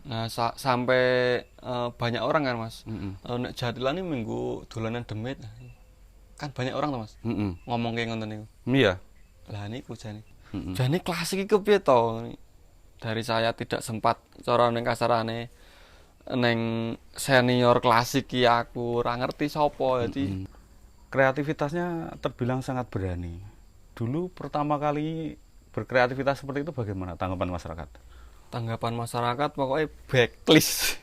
Nah, sampai banyak orang kan Mas. Nek Jatilan ini minggu dolanan demit. Kan banyak orang tuh Mas. Ngomong kayak ngoten niku. Iya. Lah niku jane. Jane klasik iku piye to? Dari saya tidak sempat cara ning kasarane neng senior klasik ki aku ora ngerti sapa jadi Kreativitasnya terbilang sangat berani. Dulu pertama kali berkreativitas seperti itu bagaimana tanggapan masyarakat? tanggapan masyarakat pokoknya backlist.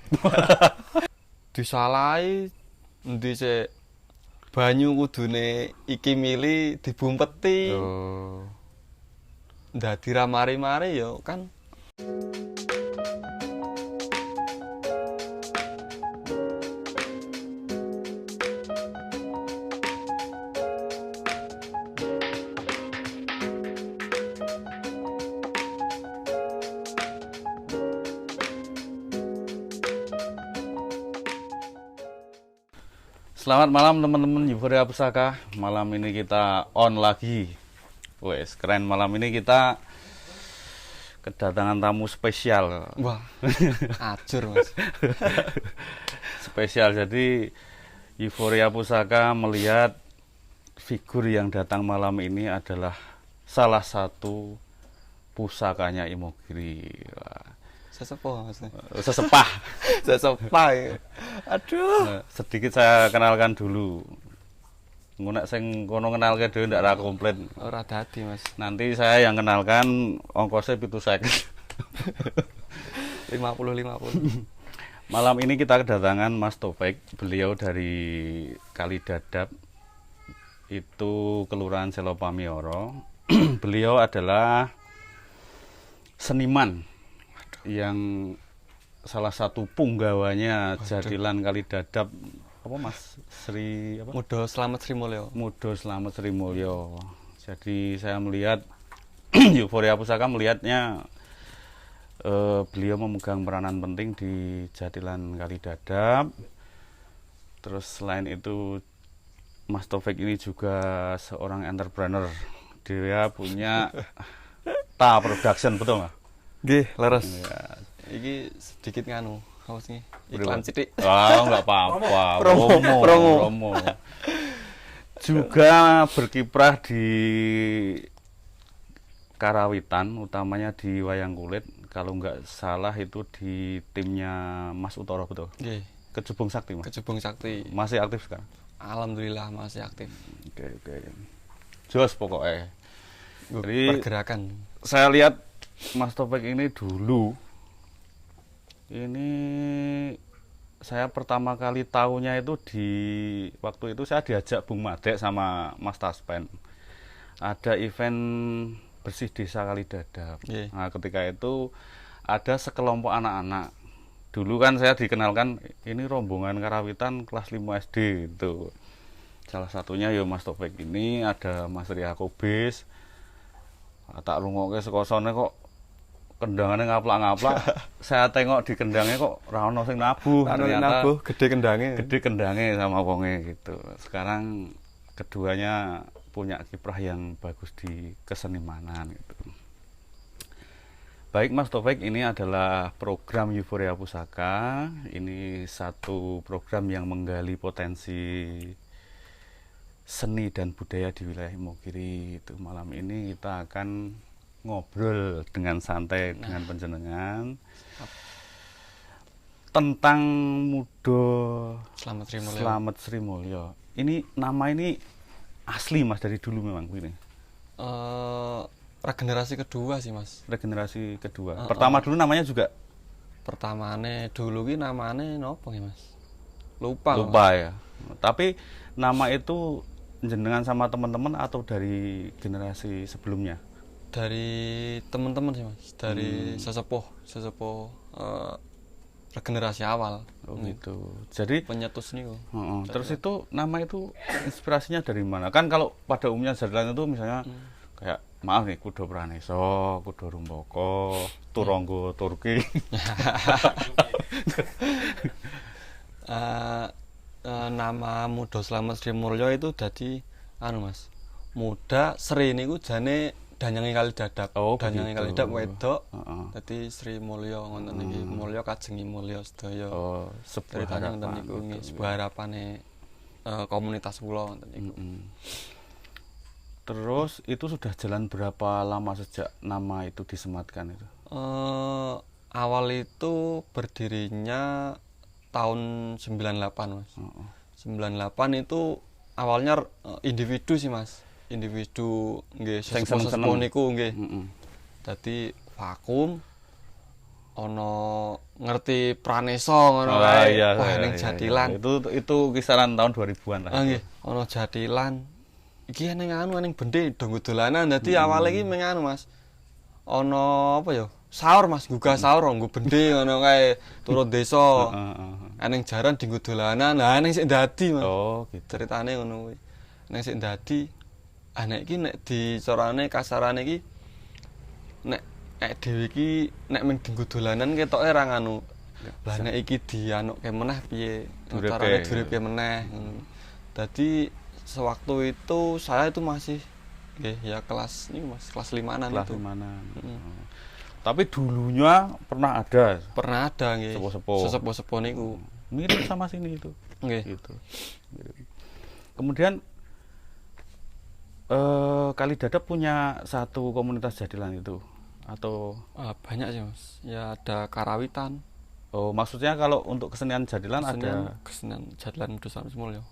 Disalahi endi sik banyu kudune iki mili dibumpeti. Oh. Dadi ra mari-mari ya kan. Selamat malam teman-teman Euforia Pusaka. Malam ini kita on lagi. Wes, keren, malam ini kita kedatangan tamu spesial. Wah, ajur Mas. Spesial, jadi Euforia Pusaka melihat figur yang datang malam ini adalah salah satu pusakanya Imogiri. Wah, Sesepuh Mas. sesepah. Sesepah. Ya. Aduh. Nah, sedikit saya kenalkan dulu. Ngunak sing kono kenalke dhewe ndak ra komplit. Ora dadi Mas. Nanti saya yang kenalkan, ongkosnya 7.000. 50-50. Malam ini kita kedatangan Mas Taufik. Beliau dari Kalidadap, itu Kelurahan Selopamioro. Beliau adalah seniman yang salah satu punggawanya Jatilan Kalidadap, apa Mas Sri apa? Mudo Slamet Sri Mulyo. Mudo Slamet Sri Mulyo. Jadi saya melihat Euforia Pusaka melihatnya beliau memegang peranan penting di Jatilan Kalidadap. Terus selain itu Mas Taufik ini juga seorang entrepreneur. Dia punya Ta Production, betul nggak? Nggih, leres. Ya. Iki sedikit nganu, apa sih? Iklan sithik. Wah, nggak apa-apa. Promo. Promo. Juga berkiprah di karawitan, utamanya di wayang kulit. Kalau nggak salah itu di timnya Mas Utoro, betul? Nggih, Kecubung Sakti, Mas. Kecubung Sakti. Masih aktif sekarang? Alhamdulillah masih aktif. Oke. Jos pokoknya. Jadi Pergerakan. saya lihat Mas Taufik ini dulu, ini saya pertama kali tahunya itu di waktu itu saya diajak Bung Madek sama Mas Taspen. Ada event bersih desa Kalidadap. Yeah. Nah, ketika itu ada sekelompok anak-anak. Dulu kan saya dikenalkan ini rombongan karawitan kelas 5 SD itu. Salah satunya ya Mas Taufik ini, ada Mas Ria Kobis. Tak rungokke saka sone kok kendangane ngaplak-ngaplak. Saya tengok di kendangnya kok ra ono sing nabuh. Ternyata nabuh gede kendangnya. Gede kendangnya sama wonge gitu. Sekarang keduanya punya kiprah yang bagus di kesenimanan gitu. Baik Mas Taufik, ini adalah program Euforia Pusaka. Ini satu program yang menggali potensi seni dan budaya di wilayah Imogiri. Itu malam ini kita akan ngobrol dengan santai dengan panjenengan tentang Mudo Slamet Sri Mulyo. Ini nama ini asli Mas dari dulu memang ini. Regenerasi kedua sih Mas. Regenerasi kedua. Pertama dulu namanya juga. Pertamane dulu ki namane nopo ya Mas? Lupa Ya. Tapi nama itu jenengan sama teman-teman atau dari generasi sebelumnya? Dari teman-teman sih Mas. Dari sesepuh regenerasi awal. Oh gitu. Jadi penyetus nih. Terus itu nama itu inspirasinya dari mana? Kan kalau pada umumnya Jatilan itu misalnya kayak maaf nih Kudo Praneso, Kudo Rumboko, Turonggo Turki. Nama Mudo Slamet Sri Mulyo itu dadi anu Mas. Muda Sri niku jane danyange kali dadap. Oh, danyange kali begitu. dadap wedok. Heeh. Dadi Sri Mulya ngoten iki. Mulya kajengi mulya sedaya. Oh, sebuah Ceritanya harapan. ngoten niku nggih, gitu. sebuah harapane komunitas kula ngoten niku. Terus itu sudah jalan berapa lama sejak nama itu disematkan itu? Awal itu berdirinya tahun 98 Mas. 98 itu awalnya individu sih Mas. Individu nggih Sing sesepuh seneng-seneng. niku nggih. Heeh. Dadi vakum ana ngerti Pranesa ngono kae. Wah ning Jatilan. Itu kisaran tahun 2000-an lah. Nggih, ana Jatilan. Iki ning ning Bende do dolanan. Dadi awale iki meng Mas. Ana apa ya? Saur Mas, gugah saur nggo Bende ngono kae, turun desa. Ning jaran dienggo dolanan. Lah ning sik ndadi Mas. Oh, gitu. Ceritane ngono kuwi. Ning sik ndadi nek iki nek dicarane kasarane iki nek dhewe iki nek mung dienggo dolanan ketoke ra nganu. Lah nek iki dianuke meneh piye? Carane duripe meneh ngono. Dadi sewaktu itu saya itu masih nggih ya kelas ini Mas, kelas 5-an Kelas itu. 5-an. Tapi dulunya pernah ada Pernah ada nggih. Sepuh-sepuh. Sesepuh-sepuh niku. mirip sama sini itu. Nggih. Gitu. Mirip. Kemudian Kali Dadap punya satu komunitas jadilan itu atau Banyak sih Mas. Ya ada karawitan. oh maksudnya kalau untuk kesenian jadilan ada Kesenian Jatilan Dusun Mulya.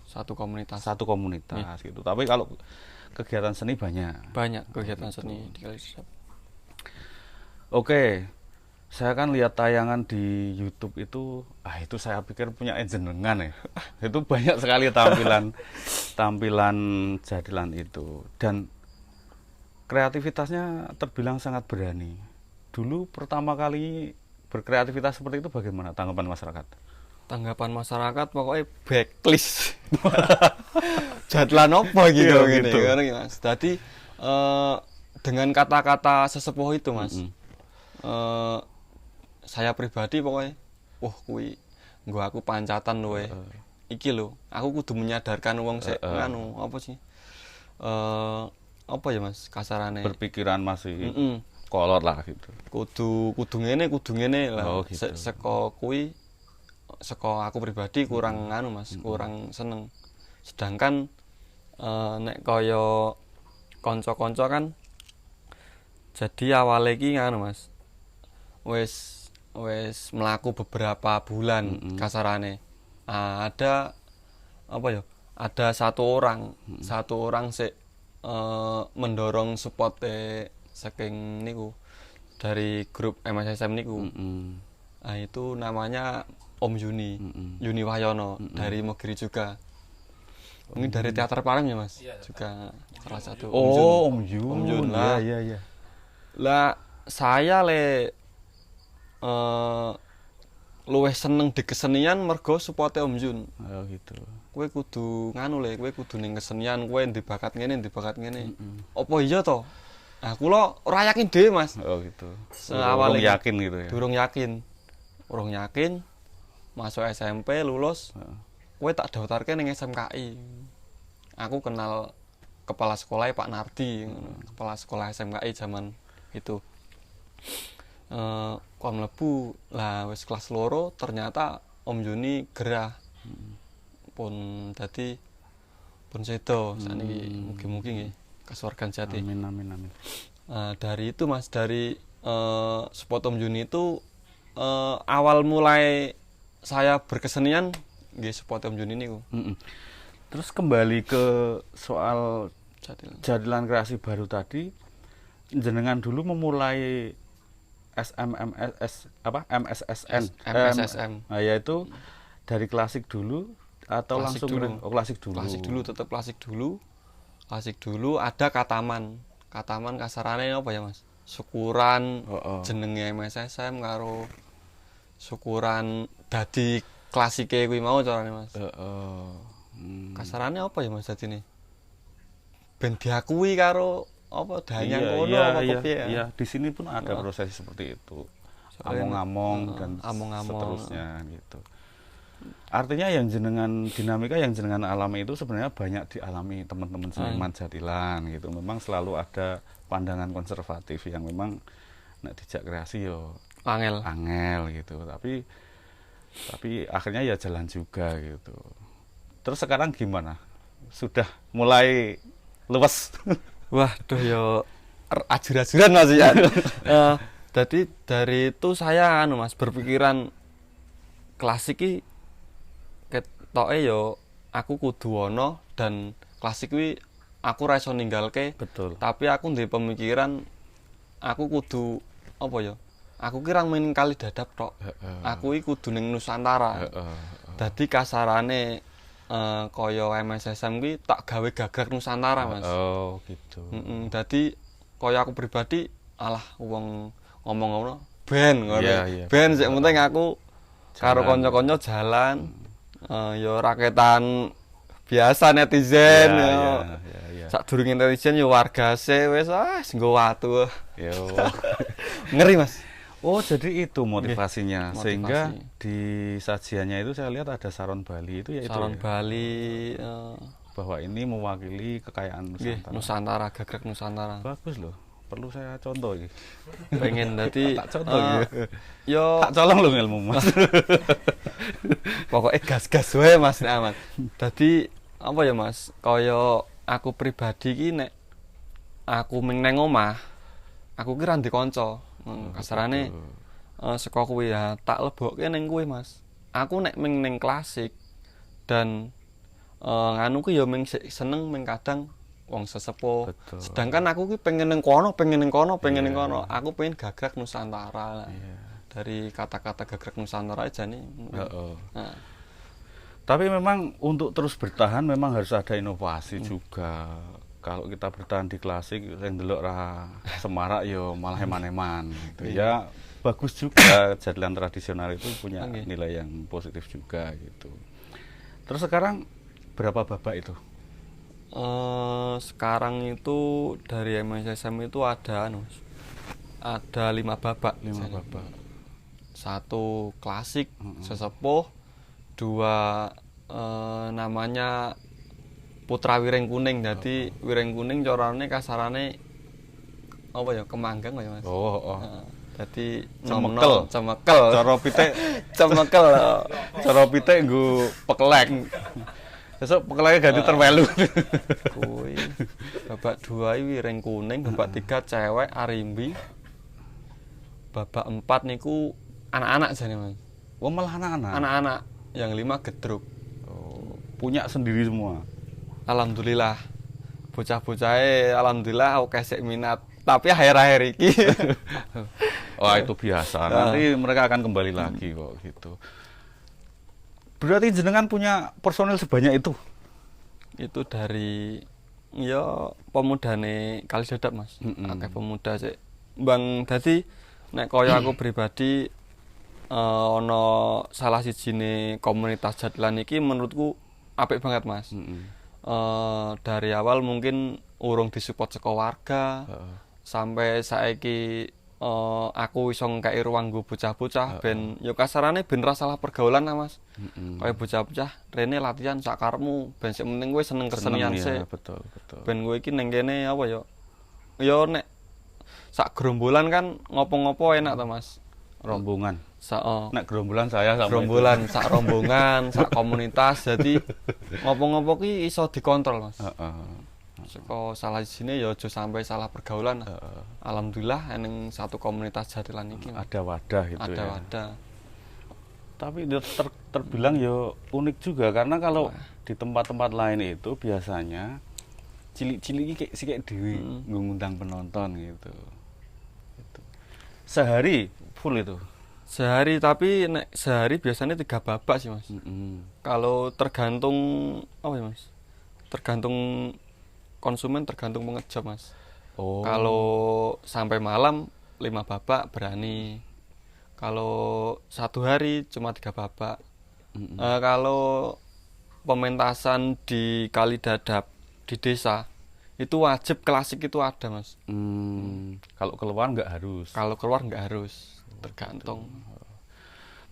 Satu komunitas. satu komunitas gitu. Tapi kalau kegiatan seni banyak. Banyak kegiatan seni di Kali Dadap. Oke. Saya kan lihat tayangan di YouTube itu, itu saya pikir punya jenengan ya. Itu banyak sekali tampilan jadilan itu dan kreativitasnya terbilang sangat berani. Dulu pertama kali berkreativitas seperti itu bagaimana tanggapan masyarakat? Tanggapan masyarakat pokoknya backlist. Jadilan apa gitu Iya, gini gitu. kan Mas. Dadi dengan kata-kata sesepuh itu Mas. Saya pribadi pokoknya kuwi nggo aku pancatan lho iki lho, aku kudu menyadarkan wong sik nganu apa sih? Apa ya Mas kasarane? Berpikiran masih kolot lah gitu. Kudu ngene lah. Oh, gitu. Saka kuwi saka aku pribadi kurang nganu Mas, kurang seneng. Sedangkan nek kaya kanca-kanca kan jadi awale iki nganu Mas. Wis melaku beberapa bulan kasarane. Ada apa ya? Ada satu orang sik mendorong support saking niku dari grup MSSM niku. Itu namanya Om Yuni, Yuni Wahyono dari Mogiri juga. Mungkin dari teater Parang ya Mas, juga salah satu. Om Yun. Om Yun lah. Iya. Lah saya luwih seneng di kesenian mergo supporte Om Jun. Oh gitu. Kowe kudu nganu kowe kudu ning kesenian, kowe ndek bakat ngene. Apa iya to? Kula ora yakin dhewe, Mas. Oh gitu. Awalnya Durung yakin gitu ya. Durung yakin. Masuk SMP lulus. Kowe tak daftarke ning SMKI. Aku kenal kepala sekolah Pak Nardi, kepala sekolah SMKI zaman itu. Kok mlebu lah wis kelas loro ternyata Om Juni gerah pun dadi pun sedo sakniki mugi-mugi nggih kasuwargan jati. Amin. Dari itu Mas dari spot Om Juni itu awal mulai saya berkesenian nggih spot Om Juni niku. Terus kembali ke soal Jatilan. jadilan kreasi baru tadi, jenengan dulu memulai MSSN. Yaitu dari klasik dulu atau Klasik langsung dulu. Klasik dulu. Tetap klasik dulu. Klasik dulu ada kataman. Kataman kasarane apa ya Mas? Syukuran jenenge MSSM karo syukuran dadi klasike kuwi mau carane Mas. Kasarane apa ya Mas dadine? Ben diakui karo apa danyang kono apa piye? Iya, di sini pun ada proses seperti itu. Among-among dan among-among. seterusnya gitu. Artinya yang jenengan dinamika yang jenengan alami itu sebenarnya banyak dialami teman-teman seniman jatilan gitu. Memang selalu ada pandangan konservatif yang memang nek dijak kreasi yo angel gitu. Tapi akhirnya ya jalan juga gitu. Terus sekarang gimana? Sudah mulai luwes. Waduh yo ajur-ajuran Mas ya. Jadi dari itu saya Mas berpikiran klasik iki ketoke yo aku kudu ono dan klasik kuwi aku ra iso ninggalke. Betul. Tapi aku ndek pemikiran aku kudu apa ya? Aku kira main kali dadap tok. Aku iki kudu ning Nusantara. Dadi kasarane kaya MSSM kuwi tak gawe gagrag Nusantara, Mas. Oh, gitu. Dadi kaya aku pribadi alah wong ngomong ngono ben ngono. Iya. Ben sik penting aku karo kanca-kanca jalan ya raketan biasa netizen ya. Sadurunge netizen ya wargase wis nggo watu. Yo. Ngeri, Mas. Oh, jadi itu motivasinya. Motivasi. Sehingga di sajiannya itu saya lihat ada saron Bali itu ya itu. Saron ya? Bali Bahwa ini mewakili kekayaan Nusantara. Nusantara, gagrag Nusantara. Bagus loh. Perlu saya contoh iki. Pengen dadi Tak contoh iki. Yo Tak colong lho ilmu Mas. Pokoknya gas-gas wae Mas nek aman. Dadi apa ya Mas? Kaya aku pribadi ki nek aku ming nang omah, aku ki ra ndek kanca. Kasarane saka kuwi ya tak lebokke ning kuwi Mas. Aku nek ming ning klasik dan nganu ki ya ming seneng ming kadang wong sesepuh. Betul. Sedangkan aku ki pengen ning kono. Aku pengen gagrag Nusantara lah. Dari kata-kata gagrag Nusantara aja nih. Tapi memang untuk terus bertahan memang harus ada inovasi juga. Kalau kita bertahan di klasik yang delok ra semarak yo malah eman-eman gitu. Ya bagus juga jatilan tradisional itu punya nilai yang positif juga gitu. Terus sekarang berapa babak itu? Sekarang itu dari MSSM itu ada 5 babak. 5 babak. 1 klasik sesepuh, 2 namanya Putra Wireng Kuning. Jadi Wireng Kuning carane kasarane apa ya kemanggang ya Mas. Jadi cemekel. Cara pitik cemekel. Cara pitik nggo pekelek. Besok pekeleknya ganti terwelu. Kuwi. Babak 2 Wireng Kuning, babak 3 cewek Arimbi. Babak 4 niku anak-anak jane Mas. Oh, malah anak-anak. Anak-anak, yang 5 gedruk. Oh, punya sendiri semua. Alhamdulillah. Bocah-bocahe alhamdulillah oke sik minat. Tapi akhir-akhir iki wah, itu biasa. Nanti mereka akan kembali lagi kok gitu. Berarti jenengan punya personil sebanyak itu? Itu dari ya pemudane Kalidadap Mas. Akeh pemuda sik. Bang dadi nek kaya aku pribadi ana salah sijine komunitas jatilan iki menurutku apik banget Mas. Dari awal mungkin urung disupport saka warga sampai saiki aku iso ngkai ruang nggo bocah-bocah ben ya kasarane ben ra salah pergaulan lah Mas. Kaya bocah-bocah rene latihan sak karepmu ben sing penting kowe seneng kesenian sik. Betul. Ben kowe iki ning kene apa ya? Ya nek sak gerombolan kan ngopo-ngopo enak ta Mas. Rombongan. Nek gerombolan saya sama gerombolan sak rombongan, sak komunitas jadi ngopo-ngopo ki iso dikontrol Mas. Saka salah sijine ya aja sampai salah pergaulan. Alhamdulillah eneng satu komunitas jatilan iki. Ada wadah gitu ada ya. Ada wadah. Tapi terbilang ya unik juga karena kalau di tempat-tempat lain itu biasanya cilik-cilik kayak sik dhewe ngundang penonton gitu. Sehari full itu. Sehari tapi nek sehari biasanya 3 babak sih Mas. Kalau tergantung apa ya Mas? Tergantung konsumen, tergantung pengeja Mas. Kalau sampai malam 5 babak berani. Kalau 1 hari cuma 3 babak. Kalau pementasan di Kalidadap di desa itu wajib klasik itu ada Mas. Kalau keluar nggak harus. Kalau keluar nggak harus, tergantung.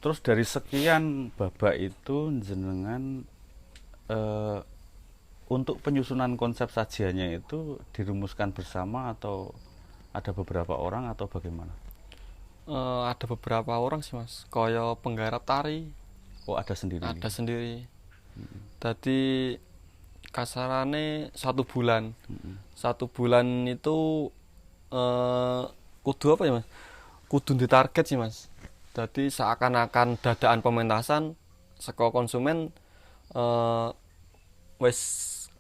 Terus dari sekian babak itu jenengan untuk penyusunan konsep sajiannya itu dirumuskan bersama atau ada beberapa orang atau bagaimana? Ada beberapa orang sih mas, kaya penggarap tari Oh, ada sendiri. ada sendiri. Tadi kasarane 1 bulan. 1 bulan itu kudu apa ya mas? Kudu ditarget sih mas. Jadi seakan-akan dadaan pementasan saka konsumen wis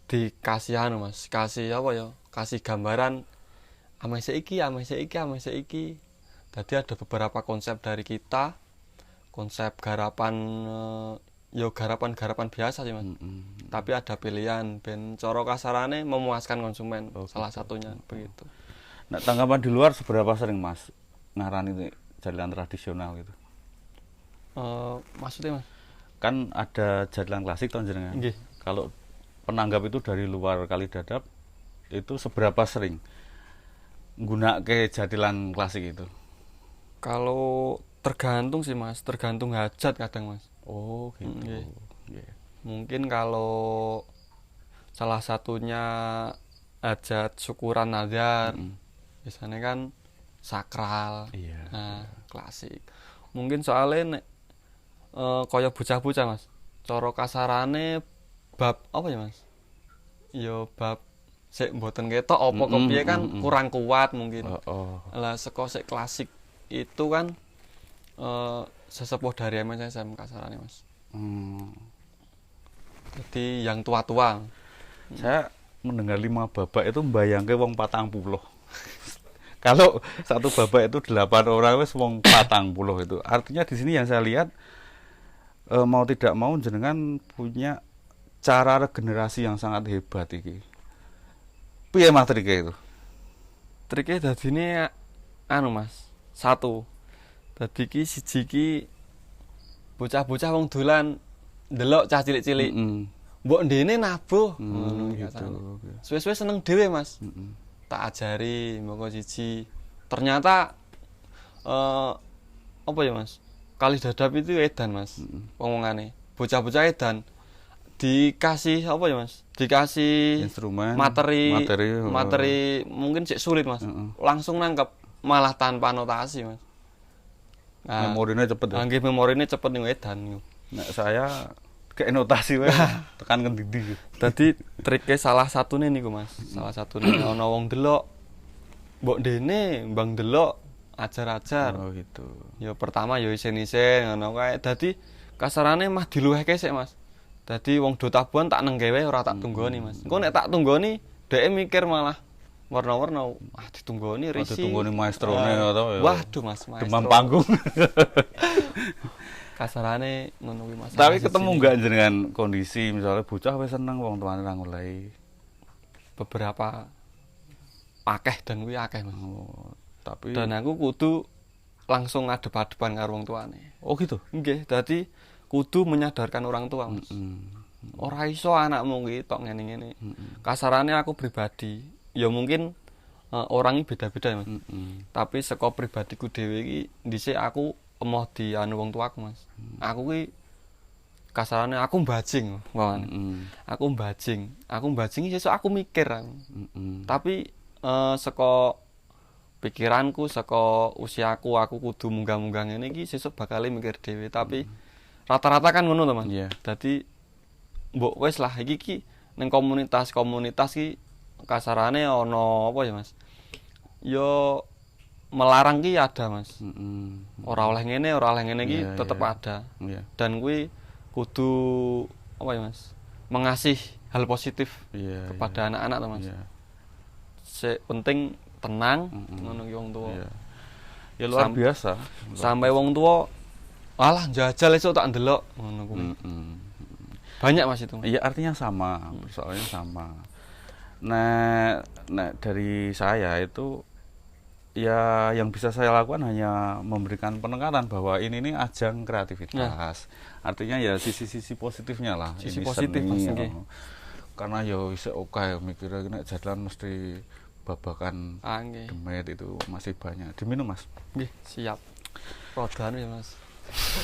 dikasih anu mas, kasih apa ya? Kasih gambaran ame seiki. Jadi ada beberapa konsep dari kita, konsep garapan garapan biasa sih mas. Tapi ada pilihan ben cara kasarane memuaskan konsumen, salah satunya begitu. Nah, tanggapan di luar seberapa sering mas ngarani jadilan tradisional gitu? Maksudnya mas? Kan ada jadilan klasik toh jenengan. Nggih. Kalau penanggap itu dari luar Kalidadap itu seberapa sering nggunakake jadilan klasik itu? Kalau tergantung sih mas, tergantung hajat kadang mas. Oh gitu. Nggih. Mungkin kalau salah satunya hajat syukuran nazar, biasanya kan sakral, Iya. nah klasik. Mungkin soalnya nek kaya bocah-bocah mas, cara kasarane bab apa ya mas? Yo bab sik mboten ketok apa kepiye kan kurang kuat mungkin. Lah saka sik klasik itu kan sesepuh dari MSSM kasarane mas. Jadi yang tua-tua. Saya mendengar 5 babak itu mbayangke wong 40. Kalau satu babak itu 8 orang wis wong 40 itu. Artinya di sini yang saya lihat mau tidak mau jenengan punya cara regenerasi yang sangat hebat iki. Piye mas trike itu? Trike dadine anu mas, 1. Dadi ki siji ki bocah-bocah wong dolan ndelok cah cilik-cilik. Mbok ndene nabuh ngono gitu. Suwe-suwe seneng dhewe mas. Tak ajari moko siji. Ternyata apa ya mas? Kalidadap itu edan mas. Omongane. Bocah-bocah edan dikasih apa ya mas? Dikasih instrumen, materi materi mungkin sik sulit mas. Langsung nangkep malah tanpa notasi mas. Nah, memorinya cepet ya. Nggih memorine cepet ning edan. Nah, saya kayak notasi wae tekan ngendi. Dadi trike salah satune niku mas. Salah satune ana wong delok mbok dene mbang delok ajar-ajar. Oh gitu. Ya pertama ya isen-isen ngono kae. Dadi kasarane mah diluwehke sik mas. Dadi wong do tabuhan tak nenggewe ora tak tunggoni mas. Engko nek tak tunggoni dhek mikir malah warna-warna ditunggoni risi. Ditunggoni maestrone atau ya. Waduh mas, maestro. Demam panggung. Kasarane ngono kuwi mas. Tapi ketemu enggak jenengan kondisi misalnya bocah wis seneng wong tuane ra ngoleh. Beberapa akeh dan kuwi akeh mas. Tapi dan aku kudu langsung ngadep-adepan karo wong tuane. Oh gitu. Nggih, dadi kudu menyadarkan orang tua mas. Ora iso anakmu ki tok ngene-ngene. Kasarane aku pribadi, ya mungkin orang iki beda-beda mas. Tapi saka pribadiku dhewe iki dhisik aku emoh di anu wong tuaku mas. Aku ki kasarane aku mbajing wawane. Aku mbajing sesuk aku mikir. Tapi saka pikiranku, saka usiaku aku kudu munggah-munggah ngene iki sesuk bakal mikir dhewe. Tapi rata-rata kan ngono to mas. Dadi mbok wis lah iki ki ning komunitas ki kasarane ana apa ya mas? Yo melarang ki ada mas. Ora oleh ngene ki tetep ada. Dan kuwi kudu apa ya mas? Mengasih hal positif kepada anak-anak to mas. Sing penting tenang ngono ki wong tuwa. Ya luar biasa. Sampai wong tuwa alah jajal esuk tak ndelok ngono kuwi. Banyak mas itu. Iya artinya sama, soalnya sama. Nah dari saya itu ya yang bisa saya lakukan hanya memberikan penekanan bahwa ini ajang kreativitas. Artinya ya sisi-sisi positifnya lah. Sisi ini positif seni, mas. Karena ya isih oke mikirnya nek jalan mesti babakan demit itu masih banyak. Diminum mas. Nggih, siap. Rodan ya mas.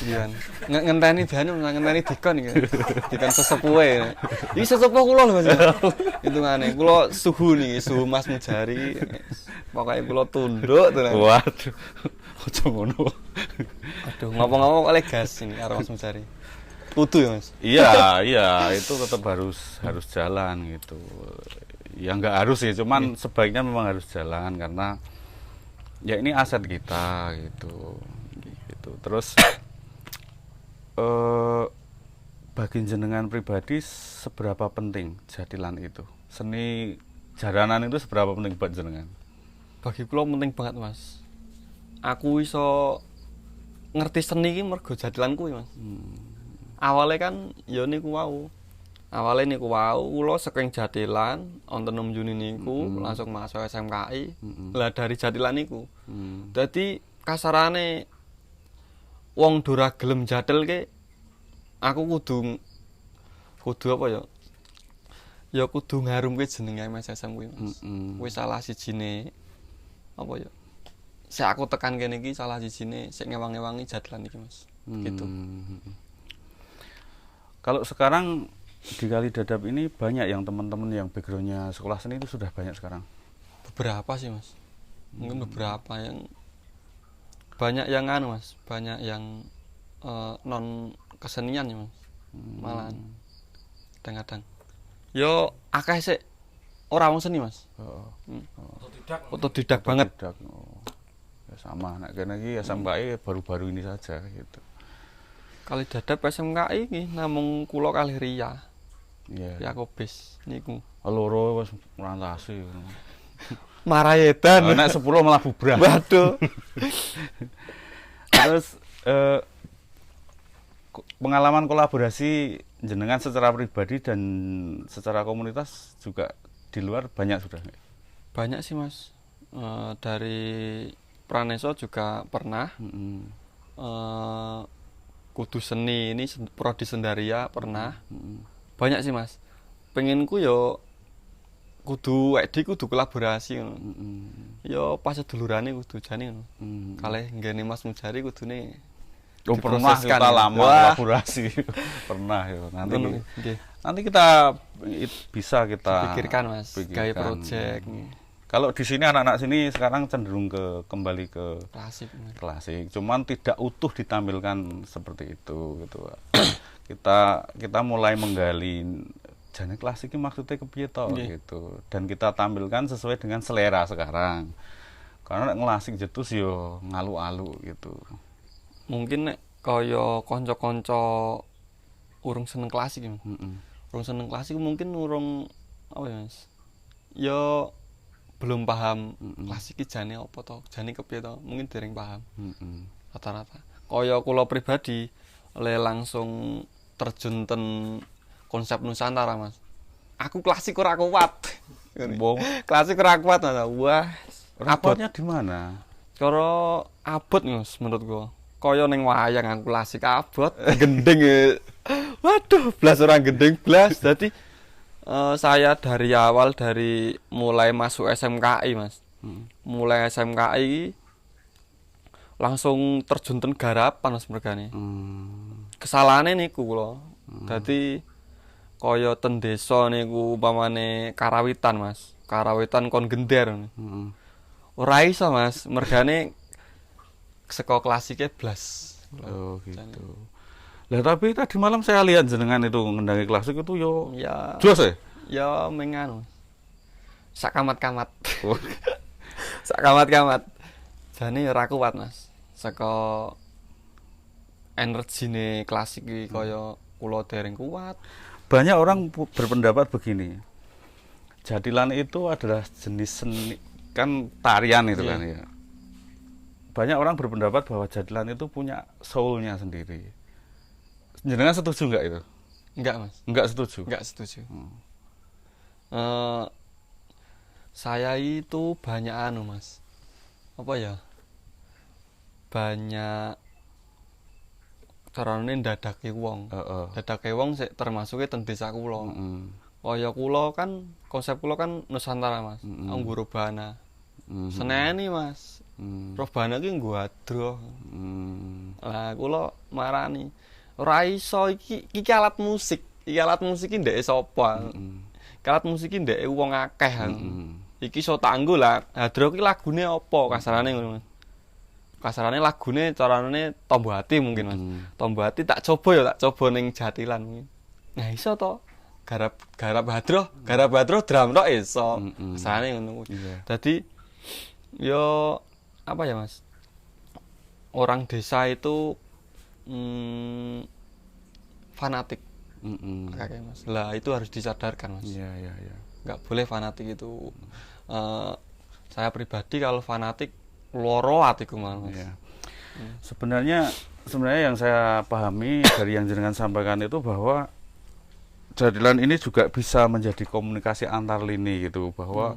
Iya. Ngenteni danu, ngenteni dikon iki. Dikon sesepuhe. Iki sesepuh kula lho Mas. Hitungane kula suhu niki, suhu Mas Mujari. Pokoke kula tunduk tenan. Waduh. Aja ngono. Aduh, ngomong-ngomong oleh gas ini karo Mas Mujari. Kudu ya Mas. Iya, itu tetap harus jalan gitu. Ya nggak harus sih, cuman sebaiknya memang harus jalan karena ya ini aset kita gitu. Terus bagi jenengan pribadi seberapa penting jadilan itu? Seni jaranan itu seberapa penting buat jenengan? Bagi kula penting banget Mas. Aku iso ngerti seni iki mergo jadilan kuwi Mas. Awalnya kan ya niku wau. Awalnya niku wau kula saking jadilan wonten 6 Juni niku langsung masuk SMKI. Lah dari jadilan niku. Dadi kasarane wong dora gelem jadelke aku kudu apa ya? Ya kudu ngarumke jenenge MSSM kuwi Mas. Kuwi salah sijine apa ya? Sik aku tekan kene iki salah sijine sik ngewang-ewangi jadilan iki Mas. Gitu. Kalau sekarang di Kali Dadap ini banyak yang teman-teman yang backgroundnya sekolah seni itu sudah banyak sekarang. Beberapa sih Mas. Mungkin beberapa yang banyak yang anu Mas, banyak yang non kesenian ya Mas. Malahan kadang-kadang. Yo akeh sik ora wong seni Mas. Otodidak banget. Ya sama anak kene iki SMKI baru-baru ini saja gitu. Kali Dadap SMKI iki namung kula kalih Ria. Iya. Ya Kobis niku. Loro wis merantasi. Marayedan. Nek 10 malah bubrah. Waduh. Terus pengalaman kolaborasi jenengan secara pribadi dan secara komunitas juga di luar banyak sudah. Banyak sih Mas. Dari Praneso juga pernah. Kudu seni ini Prodi Sendaria pernah. Banyak sih Mas. Penginku yo kudu wedi kudu kolaborasi ngono. Yo pas sedulurane kudu jane ngono. Kalih nggene Mas Mujari kudune pernah kita lama kolaborasi. Pernah ya. Nanti kita bisa kita pikirkan Mas, gawe project. Kalau di sini anak-anak sini sekarang cenderung kembali ke klasik. Cuman tidak utuh ditampilkan seperti itu gitu. kita mulai menggali jane klasik ini maksudnya kepiye to gitu. Dan kita tampilkan sesuai dengan selera sekarang. Karena nek ngelasik jetus yo ngalu-alu gitu. Mungkin nek kaya kanca-kanca urung seneng klasik ya. Urung seneng klasik mungkin urung apa ya Mas? Yo belum paham klasik iki jane apa to? Jane kepiye to? Mungkin dereng paham. Rata-rata. Kaya kula pribadi le langsung terjun ten konsep Nusantara Mas. Aku klasik ora kuat. Klasik ora kuat Mas. Wah, abotnya di mana? Cara abot Mas menurut gua. Kaya ning wayang aku klasik abot, gendeng. Waduh, blas ora gendeng blas. Dadi saya dari awal dari mulai masuk SMKI Mas. Mulai SMKI langsung terjun ten garapan Mas mergane. Kesalahane niku kula. Dadi kaya ten desa niku umpamane karawitan Mas. Karawitan kon gender. Ora iso Mas, mergane saka klasike blas. Oh gitu. Lah tapi tadi malam saya lihat jenengan itu ngendangi klasik itu yo ya jos ya? Ya menganu. Sak kamat-kamat. Sak kamat-kamat. Jane ora kuat Mas. Saka energine klasik iki kaya kula dereng kuat. Banyak orang berpendapat begini. Jadilan itu adalah jenis seni kan tarian itu kan ya. Banyak orang berpendapat bahwa jadilan itu punya soul-nya sendiri. Jenengan setuju enggak itu? Enggak, Mas. Enggak setuju. Enggak setuju. Saya itu banyak anu, Mas. Apa ya? Banyak carane ndadake wong. Ndadake wong sik termasuke ten desa kula. Kaya kula kan konsep kula kan Nusantara, Mas. Anggurobana. Seneni, Mas. Robana ki nggo adroh. Lah kula marani, ora iso iki alat musik. Iki alat musik iki ndeke sapa? Alat musik iki ndeke wong akeh. Iki iso tak nggo lah. Adroh ki lagune apa kasarane ngono, Mas. Kasarane lagune carane Tombo Hati mungkin, Mas. Tombo Hati tak coba ning Jatilan mungkin. Nah iso to. Garap hadroh drum tok iso. Kasarane ngono kuwi. Dadi yo apa ya, Mas? Orang desa itu fanatik. Kakek, Mas. Lah itu harus disadarkan, Mas. Iya. Nggak boleh fanatik itu. Saya pribadi kalau fanatik loro atiku, Mas. Iya. Sebenarnya yang saya pahami dari yang jenengan sampaikan itu bahwa Jatilan ini juga bisa menjadi komunikasi antar lini gitu, bahwa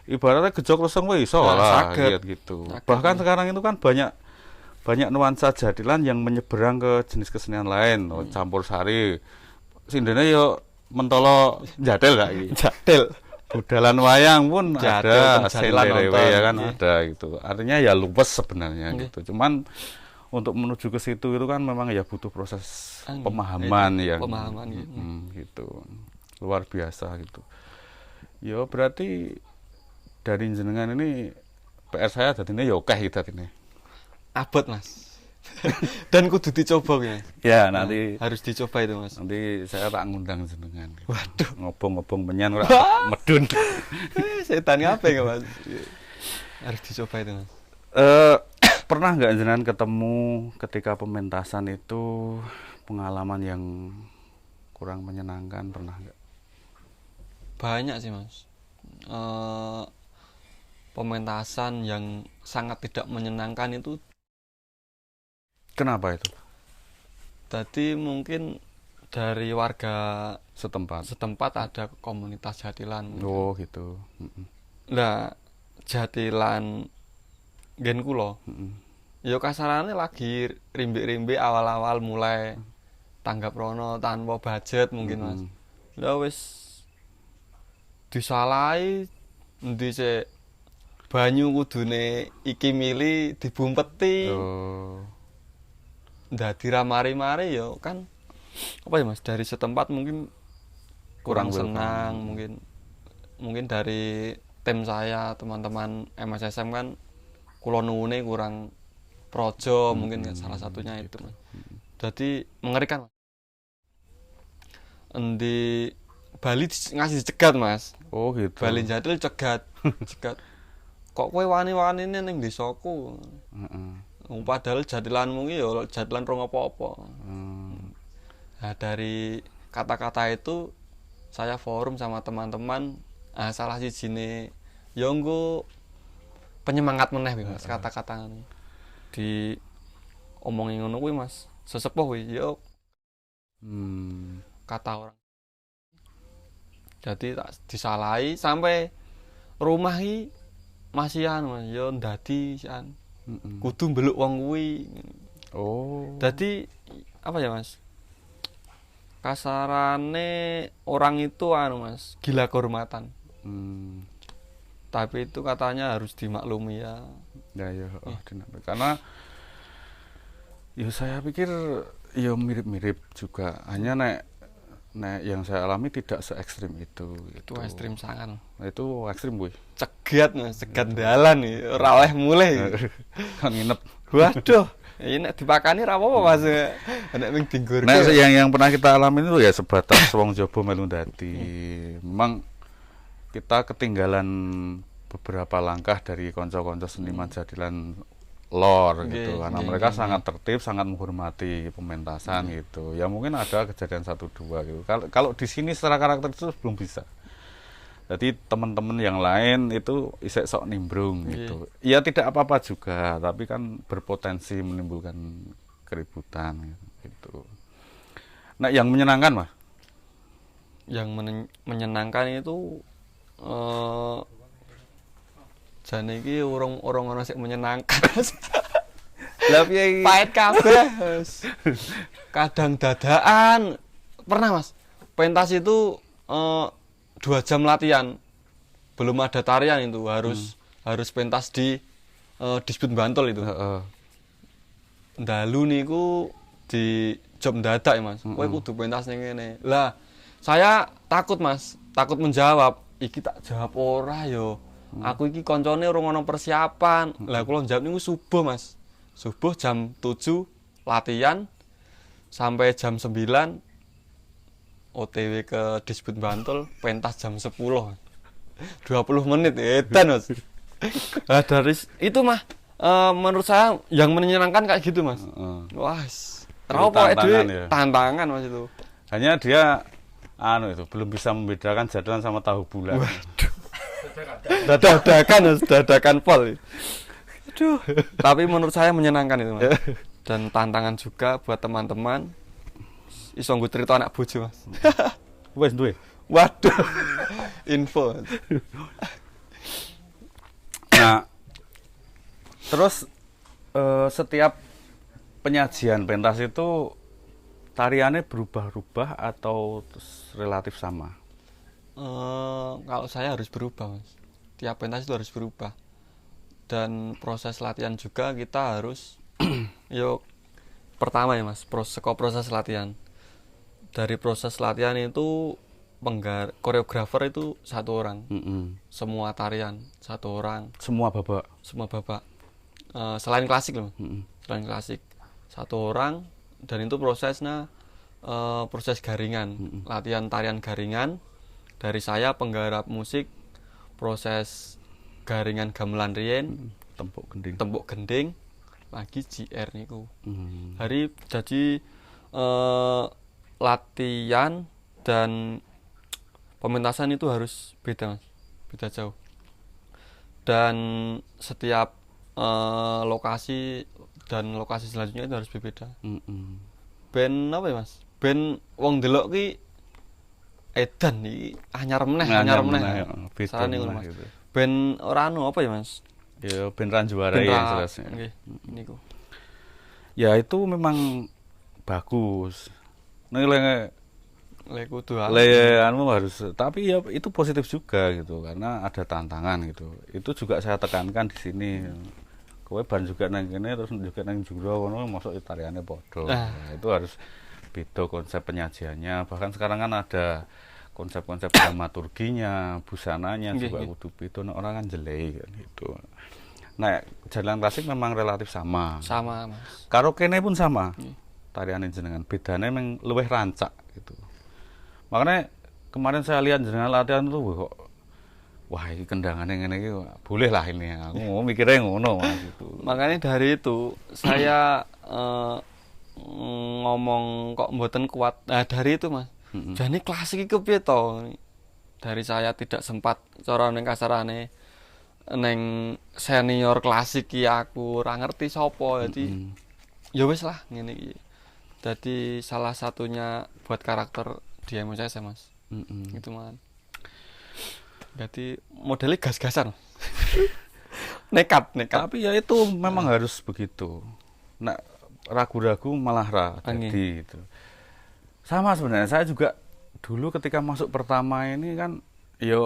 ibaratnya gejok leseng wis iso lah gitu. Bahkan sekarang itu kan banyak nuansa Jatilan yang menyeberang ke jenis kesenian lain, campur sari. Sindene yo mentolo jadel gak iki? Jadel. Budalan wayang pun ada, senderewe ya kan ada gitu. Artinya ya luwes sebenarnya gitu. Cuman untuk menuju ke situ itu kan memang ya butuh proses pemahaman yang gitu. Luar biasa gitu. Yo berarti dari jenengan ini PR saya dadine yo akeh dadine. Abot, Mas. Dan kudu dicoba ya. Ya, nanti harus dicoba itu, Mas. Nanti saya tak ngundang jenengan. Waduh, ngobong-ngobong menyan ora medun. Setan ngapain ya, Mas? Harus dicoba itu, Mas. Pernah nggak jenengan ketemu ketika pementasan itu pengalaman yang kurang menyenangkan, pernah nggak? Banyak sih, Mas. Pementasan yang sangat tidak menyenangkan itu. Kenapa itu? Tadi mungkin dari warga setempat ada komunitas Jatilan. Oh gitu. Lah Jatilan gen kula. Ya kasarane lagi rimbe-rimbe awal-awal mulai tanggap rono tanpa budget mungkin, Mas. Lah wis disalahi endi sik banyu kudune iki mili dibumpeti. Dadi ramari-mari ya kan apa ya, Mas, dari setempat mungkin kurang senang, mungkin dari tim saya, teman-teman MSSM kan kula nuwune kurang projo mungkin salah satunya itu, Mas. Jadi mengerikan, Mas. Endi Bali ngasih cegat, Mas. Oh gitu. Bali Jadil cegat. Kok kowe wani-wanine ning desaku? Padahal Jatilanmu ki ya Jatilan rong apa-apa. Nah, dari kata-kata itu saya forum sama teman-teman, salah sijine ya nggo penyemangat meneh Mas kata-kata ngene. Di omongin ngono kuwi, Mas. Sesepuh kuwi ya kata orang. Jadi tak disalahi sampai rumah iki masihan, Mas. Ya ndadi sian. Kudu mbeluk wong kuwi. Oh. Dadi apa ya, Mas? Kasarane orang itu Mas, gila kehormatan. Tapi itu katanya harus dimaklumi ya. Ya. Karena ya saya pikir ya mirip-mirip juga. Hanya nek yang saya alami tidak se ekstrim itu. Itu ekstrim sangat. Itu ekstrim kuwi. Cegat, Mas, cegat dalan iki, ora oleh mulih. Kan nginep. Waduh, ini nek dipakani ra apa-apa, Mas. Nek ning dinggurke. Nah, yang pernah kita alami itu ya sebatas wong Jobo melu dadi. Memang kita ketinggalan beberapa langkah dari kanca-kanca seniman Jatilan lor gitu, karena mereka sangat tertib, sangat menghormati pementasan gitu. Ya mungkin ada kejadian 1-2 gitu. Kalau di sini secara karakter itu belum bisa. Jadi teman-teman yang lain itu isek sok nimbrung gitu. Ya tidak apa-apa juga, tapi kan berpotensi menimbulkan keributan gitu. Nah, yang menyenangkan, Mas? Yang menyenangkan itu jane iki urung ana sik menyenangkan. Lah piye iki? Pahit kabeh. Kadang dadakan. Pernah, Mas. Pentas itu 2 jam latihan. Belum ada tarian itu, harus pentas di Disbud Bantul itu. Heeh. Dalu niku di job mendadak ya Mas. Kowe kudu pentas ning ngene. Lah, saya takut Mas, takut menjawab. Iki tak jawab ora yo. Aku iki koncone urung ono persiapan. Lah kula jawab niku subuh Mas. Subuh jam 7 latihan sampai jam 9 OTW ke Disbud Bantul, pentas jam 10. 20 menit edan Mas. Nah, dari itu mah menurut saya yang menyenangkan kayak gitu Mas. Wah, tahu tantangan itu ya. tantangan Mas itu. Hanya dia itu belum bisa membedakan jadwal sama tahu bulat. Waduh. Dadakan Mas, dadakan pol. Aduh. Tapi menurut saya menyenangkan itu Mas. Dan tantangan juga buat teman-teman. Iso nggo cerita anak bojo Mas. Wes duwe. Waduh. Info. Nah, terus setiap penyajian pentas itu tariannya berubah-ubah atau relatif sama? Kalau saya harus berubah Mas. Tiap pentas itu harus berubah. Dan proses latihan juga kita harus yuk pertama ya Mas, proses latihan. Dari proses latihan itu koreografer itu satu orang. Semua tarian satu orang. Semua babak. Semua babak. Selain klasik loh. Selain klasik satu orang, dan itu prosesnya proses garingan. Latihan tarian garingan dari saya penggarap musik, proses garingan gamelan riyen, tembok gending lagi JR niku. Hari jadi latihan dan pementasan itu harus beda Mas. Beda jauh. Dan setiap lokasi dan lokasi selanjutnya itu harus berbeda. Ben apa ya Mas? Ben wong delok ki edan iki anyar meneh. Beda Mas. gitu. Ben ora apa ya Mas? Ya ben ranjuara ya jelasnya. Nggih, niku. Ya itu memang bagus. Nilai kudu anu harus, tapi ya itu positif juga gitu karena ada tantangan gitu. Itu juga saya tekankan di sini. Kowe ban juga nang kene terus juga nang jero ngono mosok tariane padha. Nah, itu harus beda konsep penyajiannya. Bahkan sekarang kan ada konsep-konsep dramaturginya, busananya juga kudu beda. Nek orang kan jelek gitu. Nah, jalan klasik memang relatif sama. Sama, Mas. Karo kene pun sama. Tariane jenengan bedane meng luwih rancak gitu. Makanya kemarin saya lihat jenengan latihan itu kok wah ini kendangane ngene iki boleh lah ini. Aku mau mikirnya ngono Mas gitu. Makanya dari itu saya ngomong kok mboten kuat. Nah, dari itu Mas. Jane klasik iki kepiye to? Dari saya tidak sempat cara ning kasarane neng senior klasik ki aku ora ngerti sapa. Jadi ya wis lah ngene iki. Jadi salah satunya buat karakter di MUCS Mas. Itu man. Jadi modelnya gas-gasan. nekat. Tapi ya itu memang harus begitu. Nah, ragu-ragu malah jadi gitu. Sama sebenarnya saya juga dulu ketika masuk pertama ini kan yo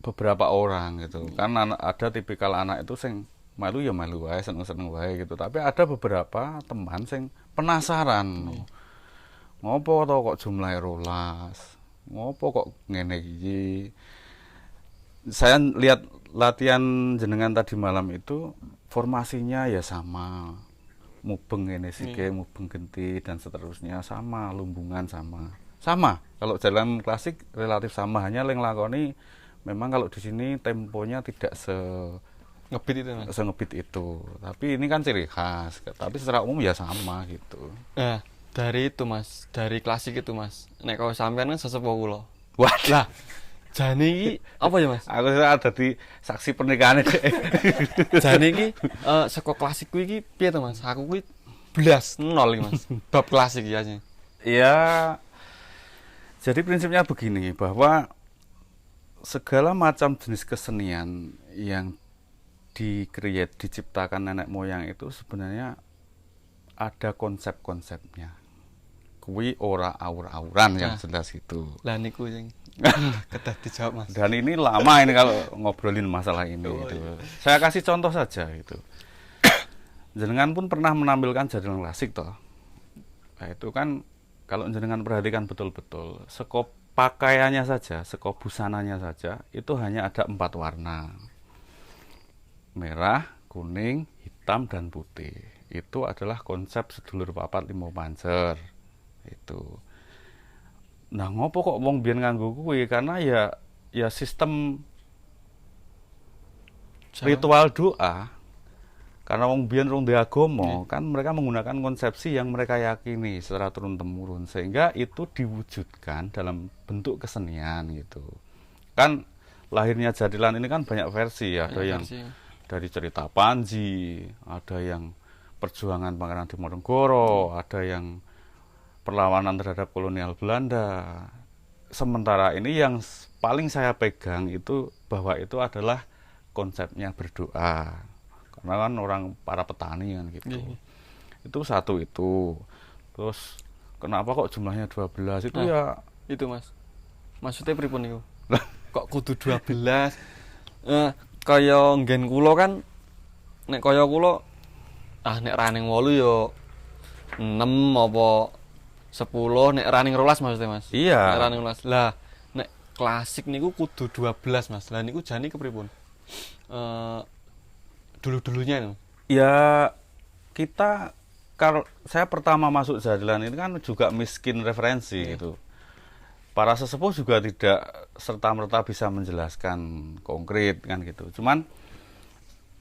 beberapa orang gitu. Kan ada tipikal anak itu sing malu ya malu wae, seneng-seneng wae gitu. Tapi ada beberapa teman sing penasaran. Ngopo to kok jumlahe 12? Ngopo kok ngene iki? Saya lihat latihan jenengan tadi malam itu formasinya ya sama. Mubeng ngene sike, mubeng genti dan seterusnya sama, lumbungan sama. Sama. Kalau jalan klasik relatif sama, hanya yang lakoni memang kalau di sini temponya tidak ngebit itu Mas. Sengebit itu. Tapi ini kan ciri khas. Tapi secara umum ya sama gitu. Nah, dari itu Mas, dari klasik itu Mas. Nek kalau sampean kan sesepuh kula. Wah, lah. Jane iki apa ya Mas? Aku ada di saksi pernikahan iki. Jane iki saka klasik kuwi iki piye to Mas? Aku kuwi blas nol iki Mas. Bab klasik ya. Iya. Jadi prinsipnya begini, bahwa segala macam jenis kesenian yang diciptakan nenek moyang itu sebenarnya ada konsep-konsepnya. Kuwi ora aur-auran yang jelas itu. Lah niku sing Kedah dijawab, Mas. Dan ini lama ini kalau ngobrolin masalah ini gitu. Saya kasih contoh saja gitu. Jenengan pun pernah menampilkan jadilan klasik toh. Nah, itu kan kalau jenengan perhatikan betul-betul, sekop pakaiannya saja, sekop busananya saja itu hanya ada 4 warna. Merah, kuning, hitam dan putih. Itu adalah konsep sedulur papat limo pancer. Itu. Nah, ngopo kok wong biyen nganggo kuwi? Karena ya sistem ritual doa. Karena wong biyen rong duwe agama, kan mereka menggunakan konsepsi yang mereka yakini secara turun-temurun, sehingga itu diwujudkan dalam bentuk kesenian gitu. Kan lahirnya jadilan ini kan banyak versi ya, ada yang dari cerita Panji, ada yang perjuangan Pangeran Diponegoro, ada yang perlawanan terhadap kolonial Belanda. Sementara ini yang paling saya pegang itu bahwa itu adalah konsepnya berdoa. Karena kan orang para petani kan gitu. Itu satu itu. Terus kenapa kok jumlahnya 12? Itu ya itu, Mas. Maksudnya pripun niku? Kok kudu 12? Kaya nggen kula kan nek kaya kula nek raning 8 ya 6 apa 10, nek running 12 maksudnya, Mas. Iya. Nek running 12. Lah, nek klasik niku kudu 12, Mas. Lah niku jane kepripun? Dulu-dulunya itu. Ya kita kalau saya pertama masuk jadilan ini kan juga miskin referensi gitu. Para sesepuh juga tidak serta-merta bisa menjelaskan konkret kan gitu. Cuman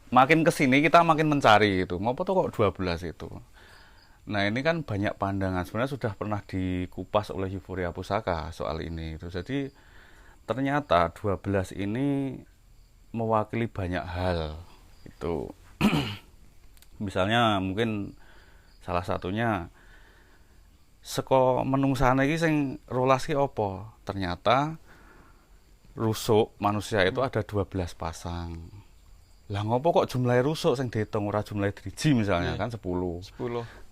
makin kesini kita makin mencari gitu. Ngopo tuh kok 12 itu? Nah ini kan banyak pandangan, sebenarnya sudah pernah dikupas oleh Euforia Pusaka soal ini gitu. Jadi ternyata 12 ini mewakili banyak hal itu. Misalnya mungkin salah satunya saka menungsane iki sing 12 ki apa? Ternyata rusuk manusia itu ada 12 pasang. Lah ngopo kok jumlah rusuk sing diitung ora jumlah driji misalnya kan 10.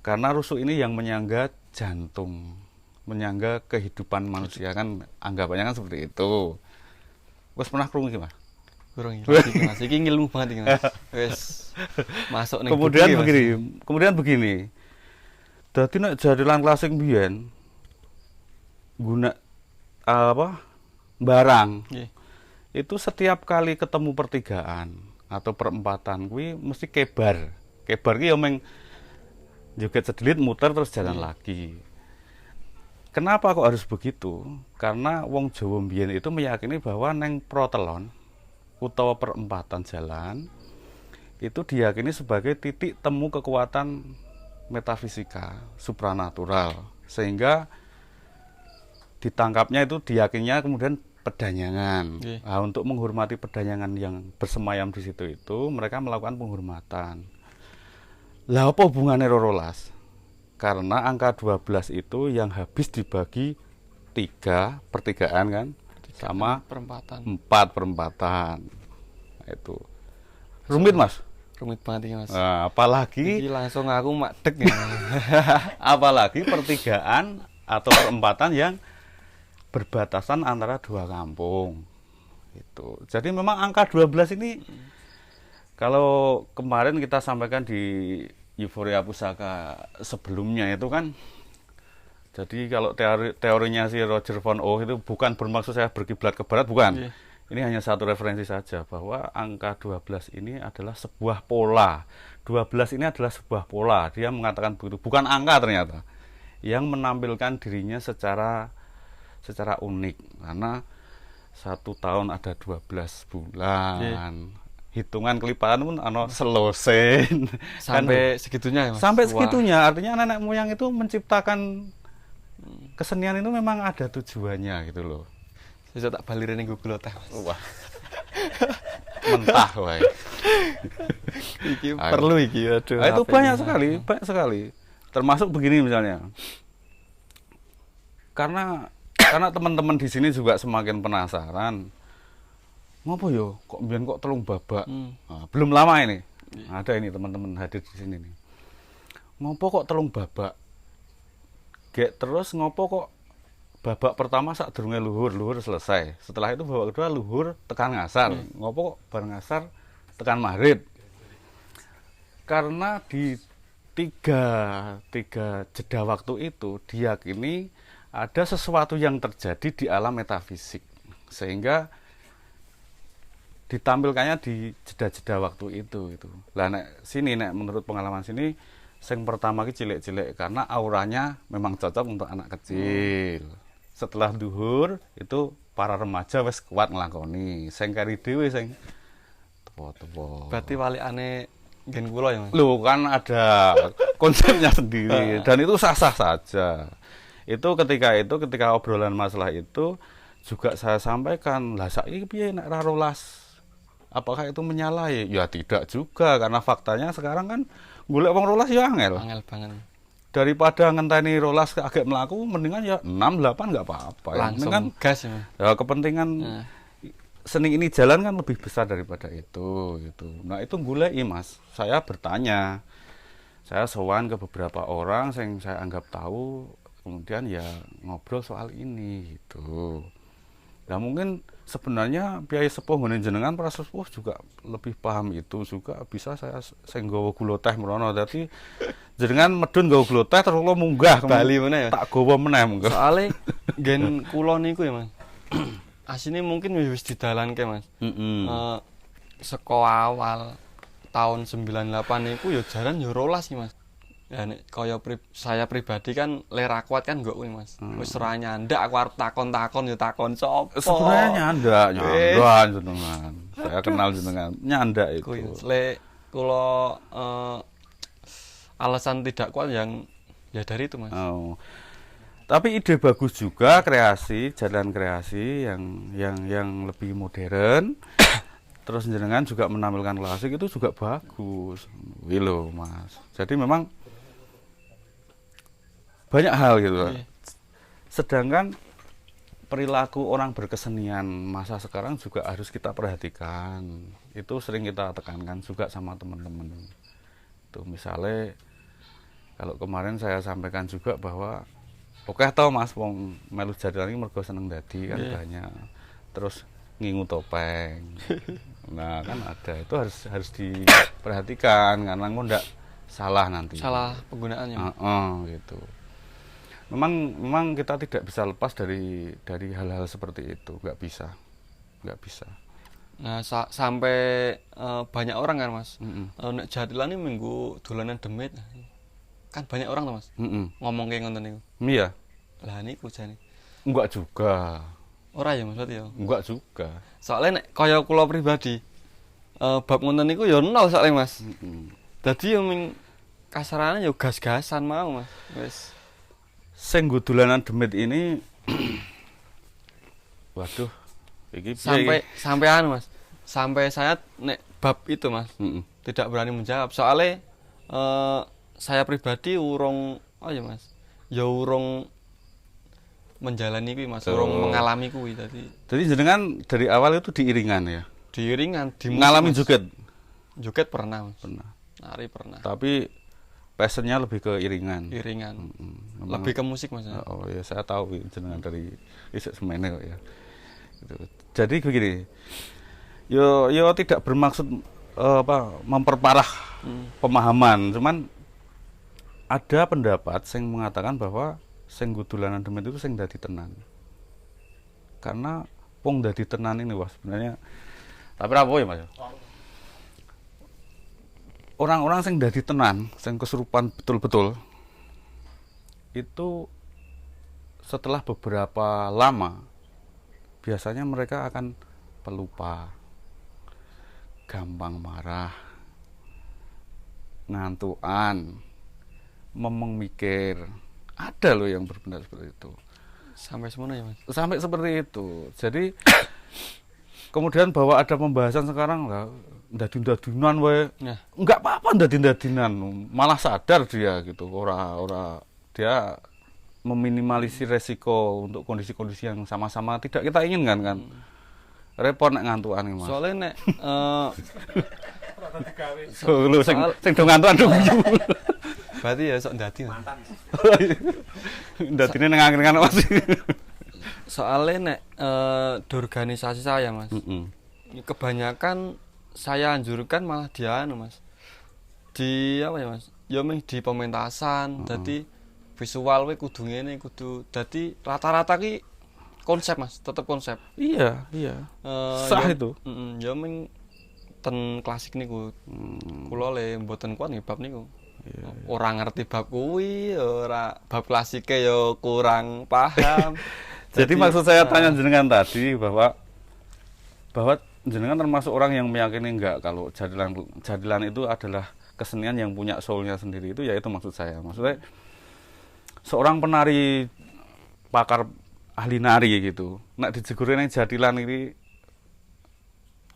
Karena rusuk ini yang menyangga jantung, menyangga kehidupan manusia kan anggapannya kan seperti itu. Wes pernah krungu iki, Mas? Kurang iki, Mas. Iki ilmu banget iki, Mas. Wes masuk ning kemudian begini. Dadi nek jadilan klasik mbiyen guna barang. Itu setiap kali ketemu pertigaan atau perempatan kuwi mesti kebar. Kebar ki ya meng joget sedelit muter terus jalan lagi. Kenapa kok harus begitu? Karena wong Jawa mbiyen itu meyakini bahwa neng protelon utawa perempatan jalan itu diyakini sebagai titik temu kekuatan metafisika supranatural, sehingga ditangkapnya itu diyakininya kemudian pedanyangan. Nah, untuk menghormati pedanyangan yang bersemayam di situ itu mereka melakukan penghormatan. Lah apa hubungannya 12? Karena angka 12 itu yang habis dibagi 3 pertigaan kan sama perempatan. 4 perempatan. Nah, itu rumit, Mas. Rumit banget ini, Mas. Nah, apalagi iki langsung aku madeg ya. Apalagi pertigaan atau perempatan yang berbatasan antara dua kampung. Itu. Jadi memang angka 12 ini kalau kemarin kita sampaikan di Euforia Pusaka sebelumnya itu kan, jadi kalau teorinya si Roger von Oeh itu bukan bermaksud saya berkiblat ke barat, bukan. Ini hanya satu referensi saja bahwa angka 12 ini adalah sebuah pola. 12 ini adalah sebuah pola. Dia mengatakan begitu, bukan angka ternyata. Yang menampilkan dirinya secara unik, karena 1 tahun ada 12 bulan. Hitungan kelipatan pun selosen sampai kan, segitunya ya, Mas? Sampai segitunya, artinya nenek moyang itu menciptakan kesenian itu memang ada tujuannya gitu loh. Bisa tak balirin ning Google teh. Wah. Mentah wae. Iki perlu iki, aduh. Itu banyak sekali. Termasuk begini misalnya. Karena teman-teman di sini juga semakin penasaran. Ngopo yo kok mbiyen kok telung babak? Nah, belum lama ini. Ada ini teman-teman hadir di sini nih. Ngopo kok telung babak? Gek terus ngopo kok babak pertama sak durunge luhur selesai. Setelah itu babak kedua luhur tekan ngasar. Ngopo kok bar ngasar tekan maghrib? Karena di tiga jeda waktu itu diyakini ada sesuatu yang terjadi di alam metafisik, sehingga ditampilkannya di jeda-jeda waktu itu. Lah nek sini, nek menurut pengalaman sini, yang pertama ki cilik-cilik karena auranya memang cocok untuk anak kecil. Setelah duhur itu para remaja wis kuat nglakoni, sing kari dhewe sing tepo-tepo. Berarti walikane gen kula ya Mas. Loh kan ada konsepnya sendiri dan itu sah-sah saja. Ketika obrolan masalah itu juga saya sampaikan, lah saiki piye nek ra rolas? Apakah itu menyalahi? Ya tidak juga, karena faktanya sekarang kan golek wong rolas ya angel. Angel banget. Daripada ngenteni rolas agak melaku, mendingan ya 6 8 enggak apa-apa. Langsung kan gas ya. ya kepentingan seni ini jalan kan lebih besar daripada itu gitu. Nah itu goleki Mas. Saya bertanya, saya sowan ke beberapa orang yang saya anggap tahu, kemudian ya ngobrol soal ini gitu. Nah mungkin sebenarnya biaya sepuh ngene jenengan para sepuh juga lebih paham itu juga, bisa saya sing nggawa gula teh mrono. Dadi jenengan medun nggawa gula teh terus kula munggah Bali meneh ya. Tak gawa meneh monggo. Soale gen kula niku ya Mas. Asine mungkin wis didalanke Mas. Seko awal tahun 98 niku ya jaran ya rolas sih Mas. Ya nek kaya saya pribadi kan lera kuat kan nggo kuwi Mas. Wis ora nyandak aku arep takon-takon ya takon sapa. Sebenarnya nyandak jenengan. Saya kenal jenengan. Nyandak itu. Lek kula alasan tidak kuat yang ya dari itu Mas. Oh. Tapi ide bagus juga, jalan kreasi yang lebih modern. Terus jenengan juga menampilkan klasik itu juga bagus. Wih loh Mas. Jadi memang banyak hal gitu. Sedangkan perilaku orang berkesenian masa sekarang juga harus kita perhatikan. Itu sering kita tekankan juga sama teman-teman. Itu misalnya kalau kemarin saya sampaikan juga bahwa oke tau Mas wong melu jadilan iki mergo seneng dadi kan banyak. Terus ngingu topeng. Nah, kan ada. Itu harus diperhatikan karena engko ndak salah nanti. Salah penggunaannya. Gitu. Memang kita tidak bisa lepas dari hal-hal seperti itu, nggak bisa. Nah, sampai banyak orang kan Mas. Nek jadilan ini minggu dolanan demit. Kan banyak orang tuh Mas. Ngomong kayak ngoten niku. Iya. Lah niku jane. Enggak juga. Ora ya Mas berarti ya. Enggak juga. Soalnya nek kaya kula pribadi bab ngoten niku ya nol soalnya Mas. Dadi yo ming kasarane yo gas-gasan mau Mas. Wis sing dolanan demit ini waduh iki sampai anu Mas. Sampai saya nek bab itu Mas. Tidak berani menjawab soalnya saya pribadi urung Mas. Ya urung menjalani kuwi Mas, urung mengalami kuwi tadi. Jadi jenengan dari awal itu diiringan ya? Diiringan, mengalami joget. Joget pernah Mas. Pernah. Nari pernah. Tapi passionnya lebih ke iringan. Lebih ke musik Mas. Oh ya saya tahu jenengan dari isuk semene kok ya. Gitu. Jadi begini. Yo tidak bermaksud memperparah pemahaman, cuman ada pendapat yang mengatakan bahwa sing dolanan demit itu sing dadi tenan. Karena wong dadi tenan ini wah sebenarnya tapi apa ya Mas? Orang-orang sing dadi tenan, sing kesurupan betul-betul itu setelah beberapa lama biasanya mereka akan pelupa, gampang marah, ngantukan, memeng mikir. Ada loh yang berpendapat seperti itu. Sampai semuanya ya Mas? Sampai seperti itu. Jadi kemudian bahwa ada pembahasan sekarang lah ndadin-dadinan wae. Enggak apa-apa ndadin-dadinan. Malah sadar dia gitu. Ora dia meminimalisir resiko untuk kondisi-kondisi yang sama-sama tidak kita inginkan kan. Repot nek ngantukan iki Mas. Soalnya nek sing do ngantukan do guyu. Berarti ya sok ndadi. Ndadine nang angin kan Mas. Soalnya nek di organisasi saya, Mas. Kebanyakan saya anjurkan malah dia Mas. Di apa ya, Mas? Ya mung di pementasan, dadi visual we kudu ngene, kudu dadi rata-rata ki konsep, Mas, tetep konsep. Iya. Sah Ya, itu. ya mung ten klasik niku. Kula le mboten kuat nggih bab niku. Ora ngerti bab kuwi, ora bab klasike ya kurang paham. Jadi maksud saya tanya jenengan tadi bahwa jenengan termasuk orang yang meyakini enggak kalau jadilan itu adalah kesenian yang punya soulnya sendiri, itu ya itu maksud saya. Maksudnya seorang penari pakar ahli nari gitu, nek dijegurin yang jadilan ini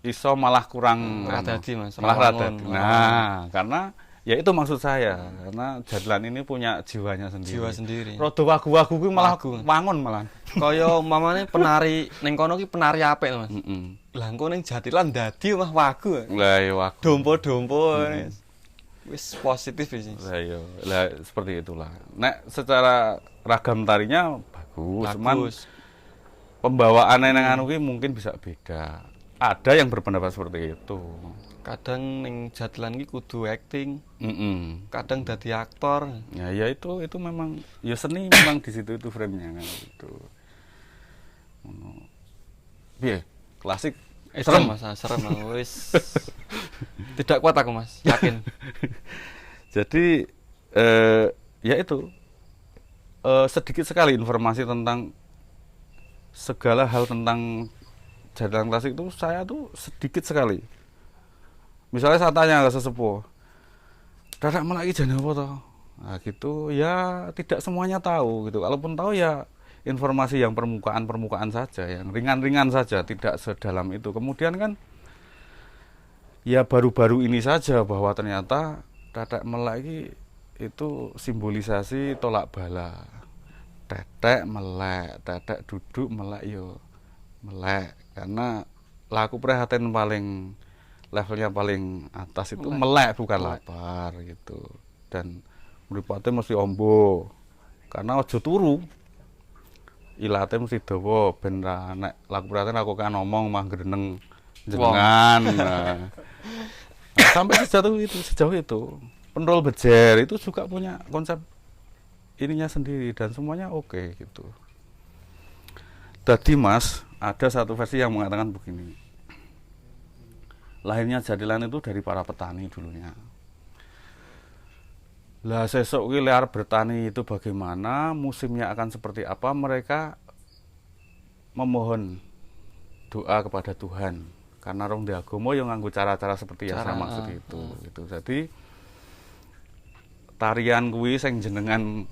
iso malah kurang Radadi, Mas. malah Rawangun. radadi. Nah, karena ya itu maksud saya, karena jadilan ini punya jiwanya sendiri. Jiwa sendiri. Rodo wagu-wagu kuwi malah Wagu. wangun malah. Kaya umpamane penari ning kono ki penari apik, Mas. Heeh. Lah engko ning jadilan dadi mah wagu. Lah ya wagu. Dompo-dompo wis positif sih. Lah seperti itulah. Nek secara ragam tarinya bagus, cuman pembawaannya nang anu ki mungkin bisa beda. Ada yang berpendapat seperti itu. Kadang ning jadilan ki kudu acting, Kadang kadang dadi aktor. ya itu memang ya seni memang di situ itu frame-nya kan gitu. Piye? Klasik Serem, Mas, serem wis. Tidak kuat aku, Mas, yakin. Jadi ya itu sedikit sekali informasi tentang segala hal tentang jadilan klasik itu saya tuh sedikit sekali. Misalnya saya tanya ke sesepuh, dadak melaki jane apa toh? Nah gitu ya tidak semuanya tahu gitu. Kalaupun tahu ya informasi yang permukaan saja, yang ringan-ringan saja, tidak sedalam itu. Kemudian kan ya baru-baru ini saja bahwa ternyata dadak melaki itu simbolisasi tolak bala. Tetek melek, tetek duduk melek yo melek, karena laku prihatin paling levelnya paling atas itu melek bukan lapar gitu. Dan mripate mesti ombo, karena ojo turu ilate mesti dawa ben ra nek laku prihatin aku kan ngomong mah greneng jenengan. Nah, sampai sejauh itu penrol bejer itu juga punya konsep ininya sendiri dan semuanya oke gitu. Tadi Mas, ada satu versi yang mengatakan begini. Lahirnya jadilan itu dari para petani dulunya. Lah sesuk ki liar bertani itu bagaimana, musimnya akan seperti apa, mereka memohon doa kepada Tuhan. Karena rong diagomo yang nganggo cara-cara seperti yang saya maksud itu. Gitu. Jadi tarian kuwi sing jenengan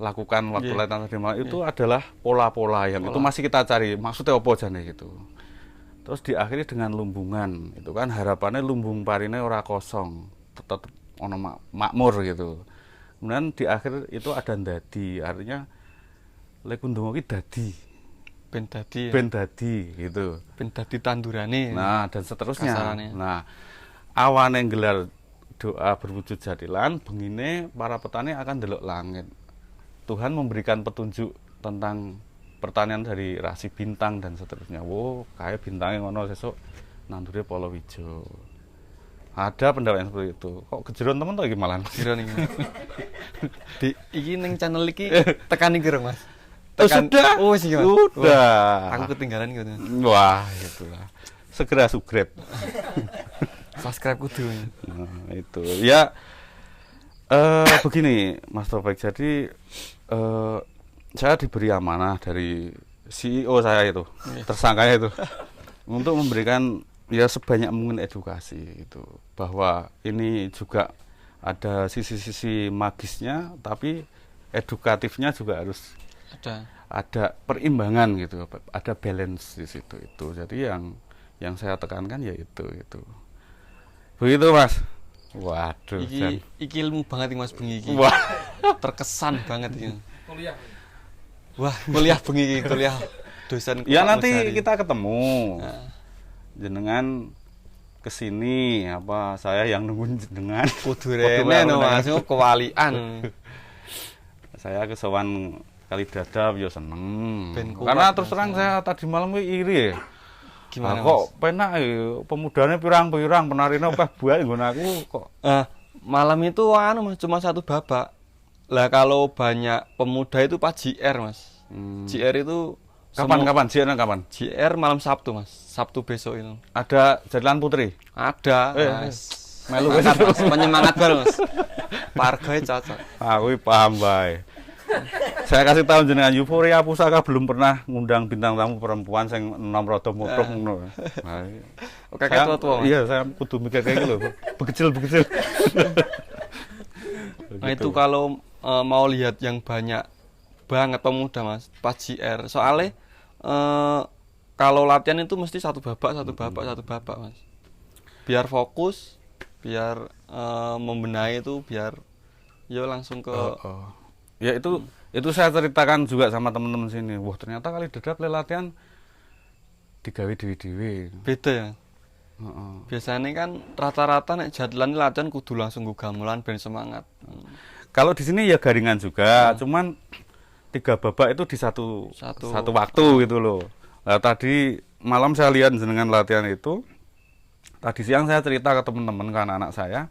lakukan waktu latihan tadi malam itu adalah pola-pola yang itu masih kita cari maksudnya apa jane gitu. Terus diakhiri dengan lumbungan, itu kan harapannya lumbung parine ora kosong, tetap ono makmur gitu. Kemudian di akhir itu ada dadi, artinya lek ndonga ki dadi Ben dadi. ben dadi gitu. Ben dadi tandurane. Nah, dan seterusnya. Kasarane. Nah, awane gelar doa berwujud jadilan, bengine para petani akan delok langit. Tuhan memberikan petunjuk tentang pertanian dari rasi bintang dan seterusnya. Wow, kayak bintangnya ngono sesuk nandure palawija. Ada pendapat yang seperti itu. Kok kejeron temen to iki malah. Kira ning. Iki ning channel iki tekan iki Mas. Sudah. Oh, wis iki, Mas. Sudah. Aku ketinggalan gitu. Wah, itulah. Segera subscribe. Subscribe kudu. Nah, itu. Ya begini, Mas Taufik. Jadi saya diberi amanah dari CEO saya itu, tersangkanya itu, untuk memberikan ya sebanyak mungkin edukasi itu, bahwa ini juga ada sisi-sisi magisnya, tapi edukatifnya juga harus ada perimbangan gitu, ada balance di situ itu. Jadi yang saya tekankan ya itu. Begitu Mas. Waduh. Iki ilmu banget Mas bengi iki. Wah, terkesan banget iki. Kuliah. Wah, kuliah bengi iki, kuliah dosen. Ya nanti kita ketemu. Jenengan kesini apa saya yang nungguin jenengan. Kudu rene no Mas, kewalian. Saya kesowan kali dadap ya seneng. Ben kuat, Karena terus Mas. terang saya tadi malam iri ya. Gimana, kok penak ya, pemudanya pirang-pirang, penarine akeh buat nggon aku kok. Malam itu Mas, cuma satu babak. Lah kalau banyak pemuda itu pas JR, Mas. JR itu Kapan kapan? JR malam Sabtu, Mas. Sabtu besok itu. Ada Jatilan Putri. Ada, Mas. Melu Mantap, Mas. Penyemangat banget, Mas. Pargoe cocok. Aku paham bae. Saya kasih tahu jenengan Euforia Pusaka belum pernah ngundang bintang tamu perempuan sing enom rada mutluk ngono. Nah, Oke, kayak tua. Iya, saya kudu mikir kayak gitu. Begecil. Nah, itu kalau mau lihat yang banyak banget pemuda, Mas, pas JR. Soalnya kalau latihan itu mesti satu babak, Mas. Biar fokus, biar membenahi itu biar yo langsung ke Ya itu saya ceritakan juga sama teman-teman sini. Wah, ternyata kali dadap latihan digawe dewe-dewe. beda ya. Biasanya kan rata-rata nek jadlan latihan kudu langsung go gamelan ben semangat. Kalau di sini ya garingan juga, cuman 3 babak itu di satu waktu gitu loh. Nah, tadi malam saya lihat jenengan latihan itu. Tadi siang saya cerita ke teman-teman ke anak-anak saya.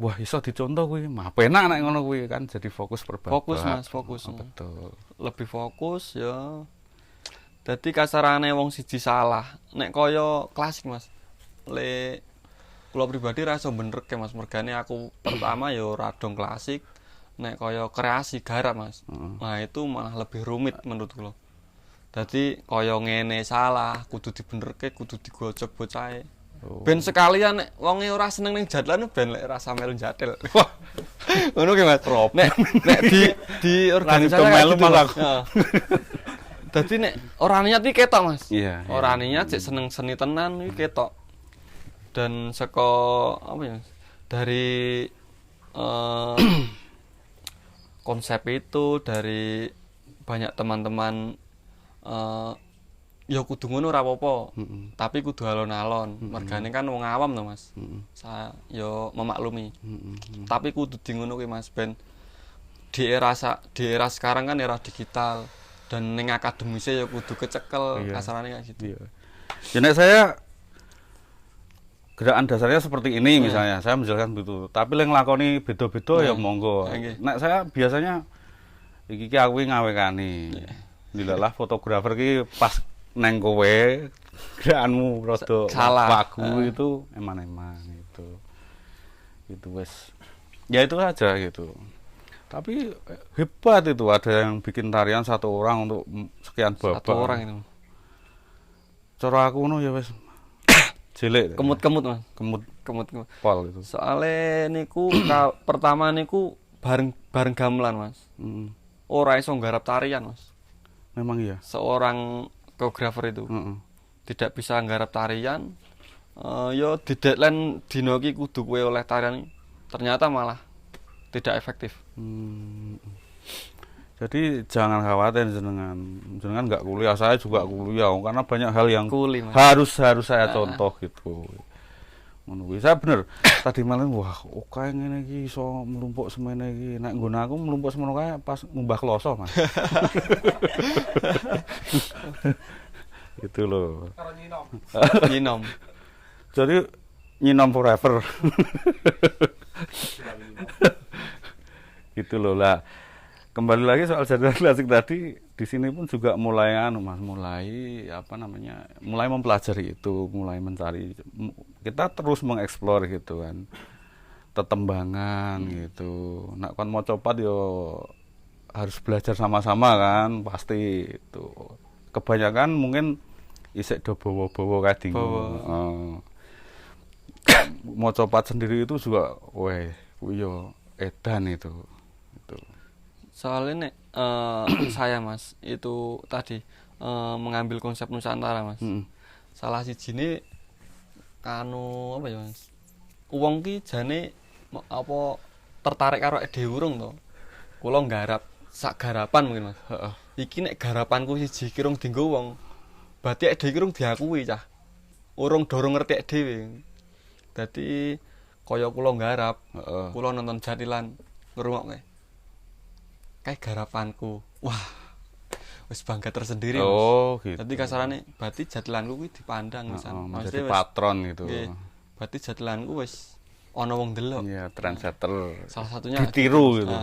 Wah, iso dicontoh kuwi. Mah penak nek ngono kuwi kan jadi fokus per babak. Fokus, Mas, fokus. Betul. Lebih fokus ya. Dadi kasarane wong siji salah. Nek kaya klasik, Mas. Kula pribadi ra iso benerke, Mas. Mergane aku pertama ya radong klasik. Nek kaya kreasi garap, Mas. Nah, itu malah lebih rumit menurut kula. Dadi kaya ngene salah, kudu dibenerke, kudu digojok bocahe. Ben sekalian nek wonge ora seneng ning jadlan ben lek rasa melu jatel. Wah. Ngono ki, Mas. Nek di organisasi melu malah. Dadi nek ora niat iki ketok, Mas. Iya. Ora niat sik seneng seni tenan iki ketok. Dan saka apa ya? Dari konsep itu dari banyak teman-teman ya kudu ngono ora apa-apa. Tapi kudu alon-alon. Mergane kan wong awam to, Mas. Saya ya memaklumi. Tapi kudu di ngono kuwi, Mas, ben di era sekarang kan era digital dan ning akademise ya kudu kecekel kasarane kayak gitu. Iya. Ya nek saya gerakan dasarnya seperti ini misalnya, saya menjelaskan begitu. Tapi yang nglakoni beda-beda ya monggo. Nek saya biasanya iki aku ngawekani. Dilalah fotografer ki pas neng kowe gerakanmu rada wagu itu eman-eman gitu. Itu wes. Ya itu aja gitu. Tapi hebat itu ada yang bikin tarian 1 orang untuk sekian babak. 1 orang itu. Cara aku ngono ya wes jelek. Kemut-kemut, Mas. Kemut. Pol itu. Soale niku pertama niku bareng gamelan, Mas. Ora iso nggarap tarian, Mas. Memang iya. Seorang koreografer itu tidak bisa nggarap tarian. Yo di deadline dino iki kudu kowe oleh tarian. Ternyata malah tidak efektif. Jadi jangan khawatir jenengan nggak kuliah, saya juga kuliah karena banyak hal yang harus saya contoh gitu. Ngono saya bener. Tadi malam wah oke ngene iki iso mlumpuk semene iki. Nek nggon aku mlumpuk semono kae pas ngumbah kloso, Mas. Gitu loh. Karo nyinom. Nyinom. Jadi nyinom forever. Gitu loh lah. Kembali lagi soal jadwal klasik tadi, di sini pun juga mulai Mas, mulai mempelajari itu, mulai mencari. Kita terus mengeksplor gitu kan. Tetembangan gitu. Nak kon mau copat yo harus belajar sama-sama kan, pasti itu. Kebanyakan mungkin isek do bawa-bawa kading. Mau copat sendiri itu juga yo edan itu. Soalnya nek saya, Mas, itu tadi mengambil konsep Nusantara, Mas. Salah sijine apa ya, Mas? Wong ki jane apa tertarik karo dhewe urung to. Kula nggarap sak garapan mungkin, Mas. Iki nek garapanku siji ki rung dienggo wong. Berarti dhewe ki rung diakui cah. Urung dorong ngerti dhewe. Dadi kaya kula nggarap, kula nonton jatilan ngrungokke. Kayak garapanku wah wis bangga tersendiri Mas. Oh, gitu. Dadi kasarane berarti jatilanku kuwi dipandang misan. Menjadi patron gitu. Nggih. Berarti jatilanku wis ana wong delok. Iya, trendsetter. Salah satunya ditiru gitu.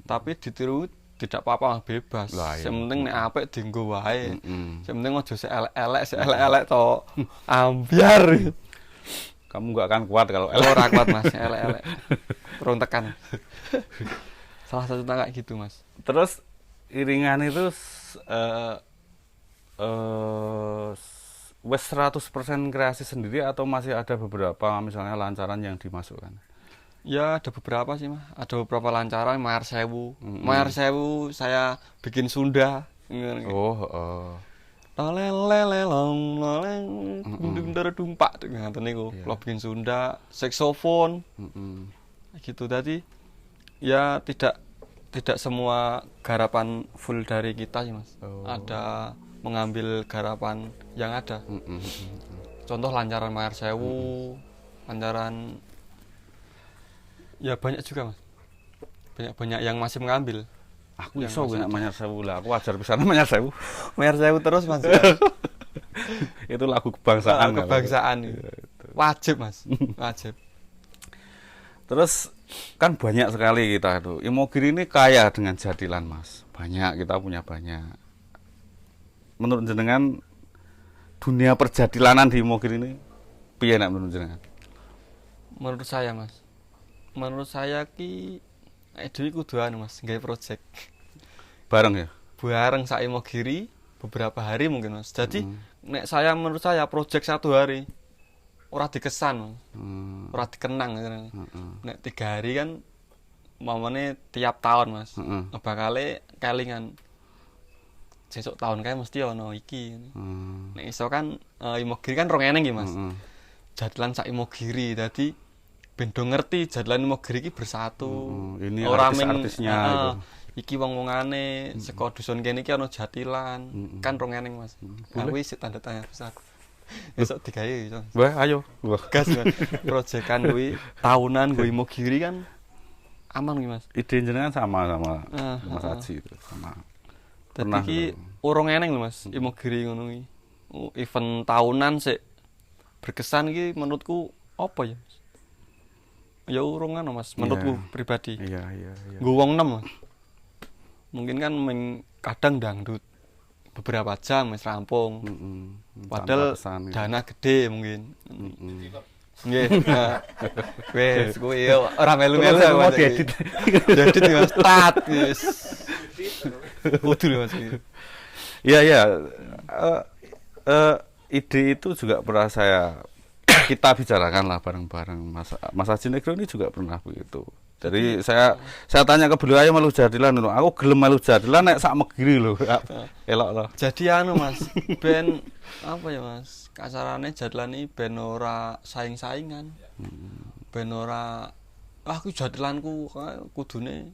Tapi ditiru tidak apa-apa bebas. Lah, iya. Sing penting nek apik dienggo wae. Sing penting aja elek-elek tok. Ambiar. Kamu nggak akan kuat kalau Ora kuat Mas, elek-elek. Kurang tekan. Salah satu kayak gitu Mas. Terus iringan itu wes 100% kreasi sendiri atau masih ada beberapa misalnya lancaran yang dimasukkan? Ya ada beberapa sih Mas. Ada beberapa lancaran Mayar Sewu. Mayar Sewu saya bikin Sunda. Oh, Lelelelelong leleng bentar dumpak ngaten niku. Kula bikin Sunda, saksofon. Gitu tadi ya tidak semua garapan full dari kita sih Mas. Ada mengambil garapan yang ada. Contoh lancaran Mayar Sewu, lancaran ya banyak juga Mas. Banyak yang masih mengambil. Aku iso nek Mayar Sewu lah, aku ajar pisan Mayar Sewu. Mayar Sewu terus Mas. Itu lagu kebangsaan. Kebangsaan. Wajib Mas, wajib. Terus kan banyak sekali kita itu. Imogiri ini kaya dengan jadilan Mas. Banyak, kita punya banyak. Menurut jenengan dunia perjadilanan di Imogiri ini piye nek menurut jenengan? Menurut saya Mas. Menurut saya ki Dewi kudu anu Mas, gawe project. Bareng ya? Bareng sak Imogiri beberapa hari mungkin Mas. Jadi nek saya menurut saya project 1 hari ora dikesan, ora dikenang. Nek 3 hari kan mamane tiap tahun Mas. Bakale kelingan. Sesuk tahun kae mesti ono iki. Nek iso kan Imogiri kan 2 eneng iki Mas. Jadlan sak Imogiri. Dadi ben do ngerti jadlan Imogiri iki bersatu. Ini ora artis-artisnya itu. Iki wong-wongane saka dusun kene iki ana jatilan. Kan 2 eneng Mas. Aku sik tanda tanya besar. Besok digawe iso. Wah, ayo. Wah, Gas proyekan kuwi tahunan kuwi Imogiri kan aman kuwi Mas. ide jenengan sama Mas Haji itu, sama. Dadi iki urung eneng lho Mas, Imogiri ngono kuwi. Event tahunan sik berkesan iki menurutku apa ya? Ya urung anu Mas, menurutku pribadi. Iya. Nggo wong 6 Mas. Mungkin kan kadang dangdut beberapa jam wis rampung. Padahal dana gede mungkin. Nggih. Wes kuwi yo ora melu-melu mau diedit. Diedit Mas tat wis. Kudu Mas. Iya. Ide itu juga pernah kita bicarakan lah bareng-bareng. Mas Haji Negro ini juga pernah begitu. Jadi saya tanya ke beliau, ayo melu jadilan lho. Aku gelem melu jadilan nek sak Megiri lho. Elok loh. Jadi anu Mas, ben apa ya Mas? Kasarane jadilan iki ben ora saing-saingan. Ben ora aku jadilanku kudune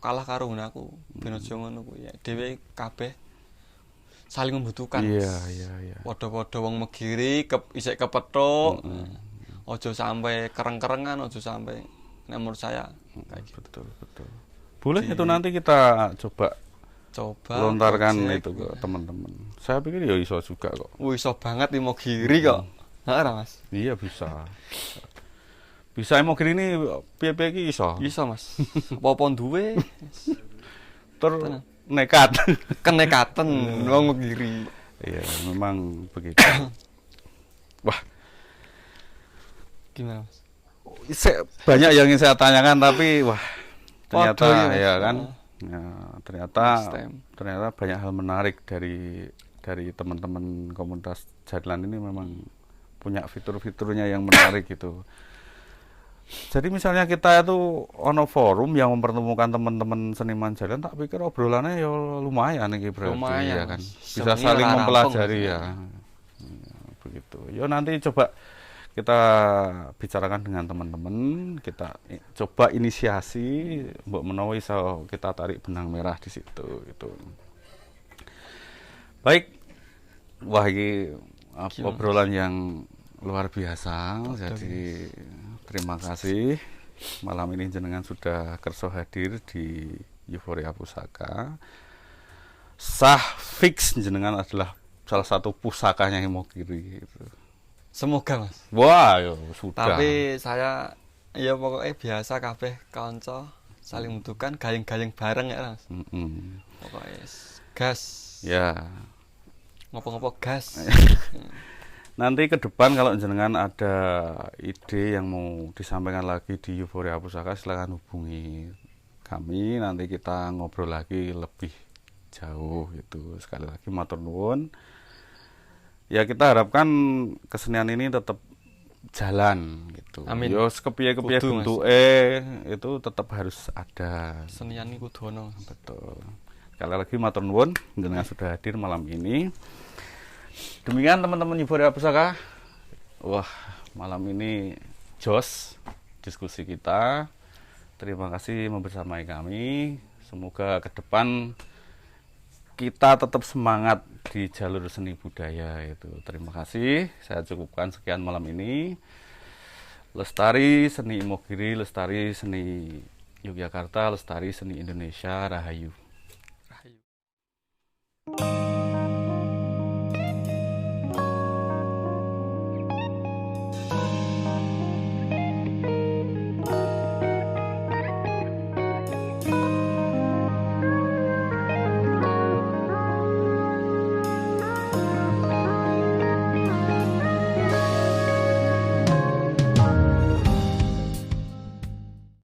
kalah karo aku. Ben aja ngono kuwi. Dhewe kabeh saling membutuhkan. Iya. Padha-padha wong Megiri isik kepethuk. Aja sampai kereng-kerengan, aja sampai nek menurut saya kayak gitu. Betul. Boleh itu nanti kita coba lontarkan project itu ke teman-teman. Saya pikir ya iso juga kok. Iso banget Imogiri kok. Heeh Mas. Iya bisa. Bisa Imogiri ini piye-piye iki iso. Iso Mas. Apa-apa duwe Nekat. kenekatan wong Megiri. Iya, memang begitu. Wah, Gimana Mas? banyak yang ingin saya tanyakan tapi ternyata Waduh, ya kan. Ya, Stem. ternyata banyak hal menarik dari teman-teman komunitas jadilan ini, memang punya fitur-fiturnya yang menarik gitu. Jadi misalnya kita itu ono forum yang mempertemukan teman-teman seniman jadilan, tak pikir obrolannya ya lumayan nih berarti ya kan. Bisa saling mempelajari ya. Begitu. Ya nanti coba kita bicarakan dengan teman-teman, kita coba inisiasi, mbok menawa iso kita tarik benang merah di situ gitu. Baik. Wah, ini obrolan yang luar biasa. Jadi terima kasih malam ini jenengan sudah kerso hadir di Euforia Pusaka. Sah fix jenengan adalah salah satu pusakanya Imogiri gitu. Semoga Mas. Wah, yo, sudah. Tapi saya ya pokoknya biasa kabeh kanca saling membutuhkan gayeng-gayeng bareng ya Mas. Pokoknya gas. Ya. Ngopo-ngopo gas. Nanti ke depan kalau jenengan ada ide yang mau disampaikan lagi di Euforia Pusaka, silakan hubungi kami. Nanti kita ngobrol lagi lebih jauh gitu. Sekali lagi matur nuwun. Ya kita harapkan kesenian ini tetap jalan gitu. Amin. Yo kepiye-kepiye Kudu, Mas. bentuke itu tetap harus ada. Senian iku kudu ono. Betul. Sekali lagi matur nuwun jenengan sudah hadir malam ini. Demikian teman-teman Euforia Pusaka. Wah, malam ini jos diskusi kita. Terima kasih membersamai kami. Semoga ke depan kita tetap semangat di jalur seni budaya itu. Terima kasih. Saya cukupkan sekian malam ini. Lestari seni Imogiri, lestari seni Yogyakarta, lestari seni Indonesia, Rahayu. Rahayu.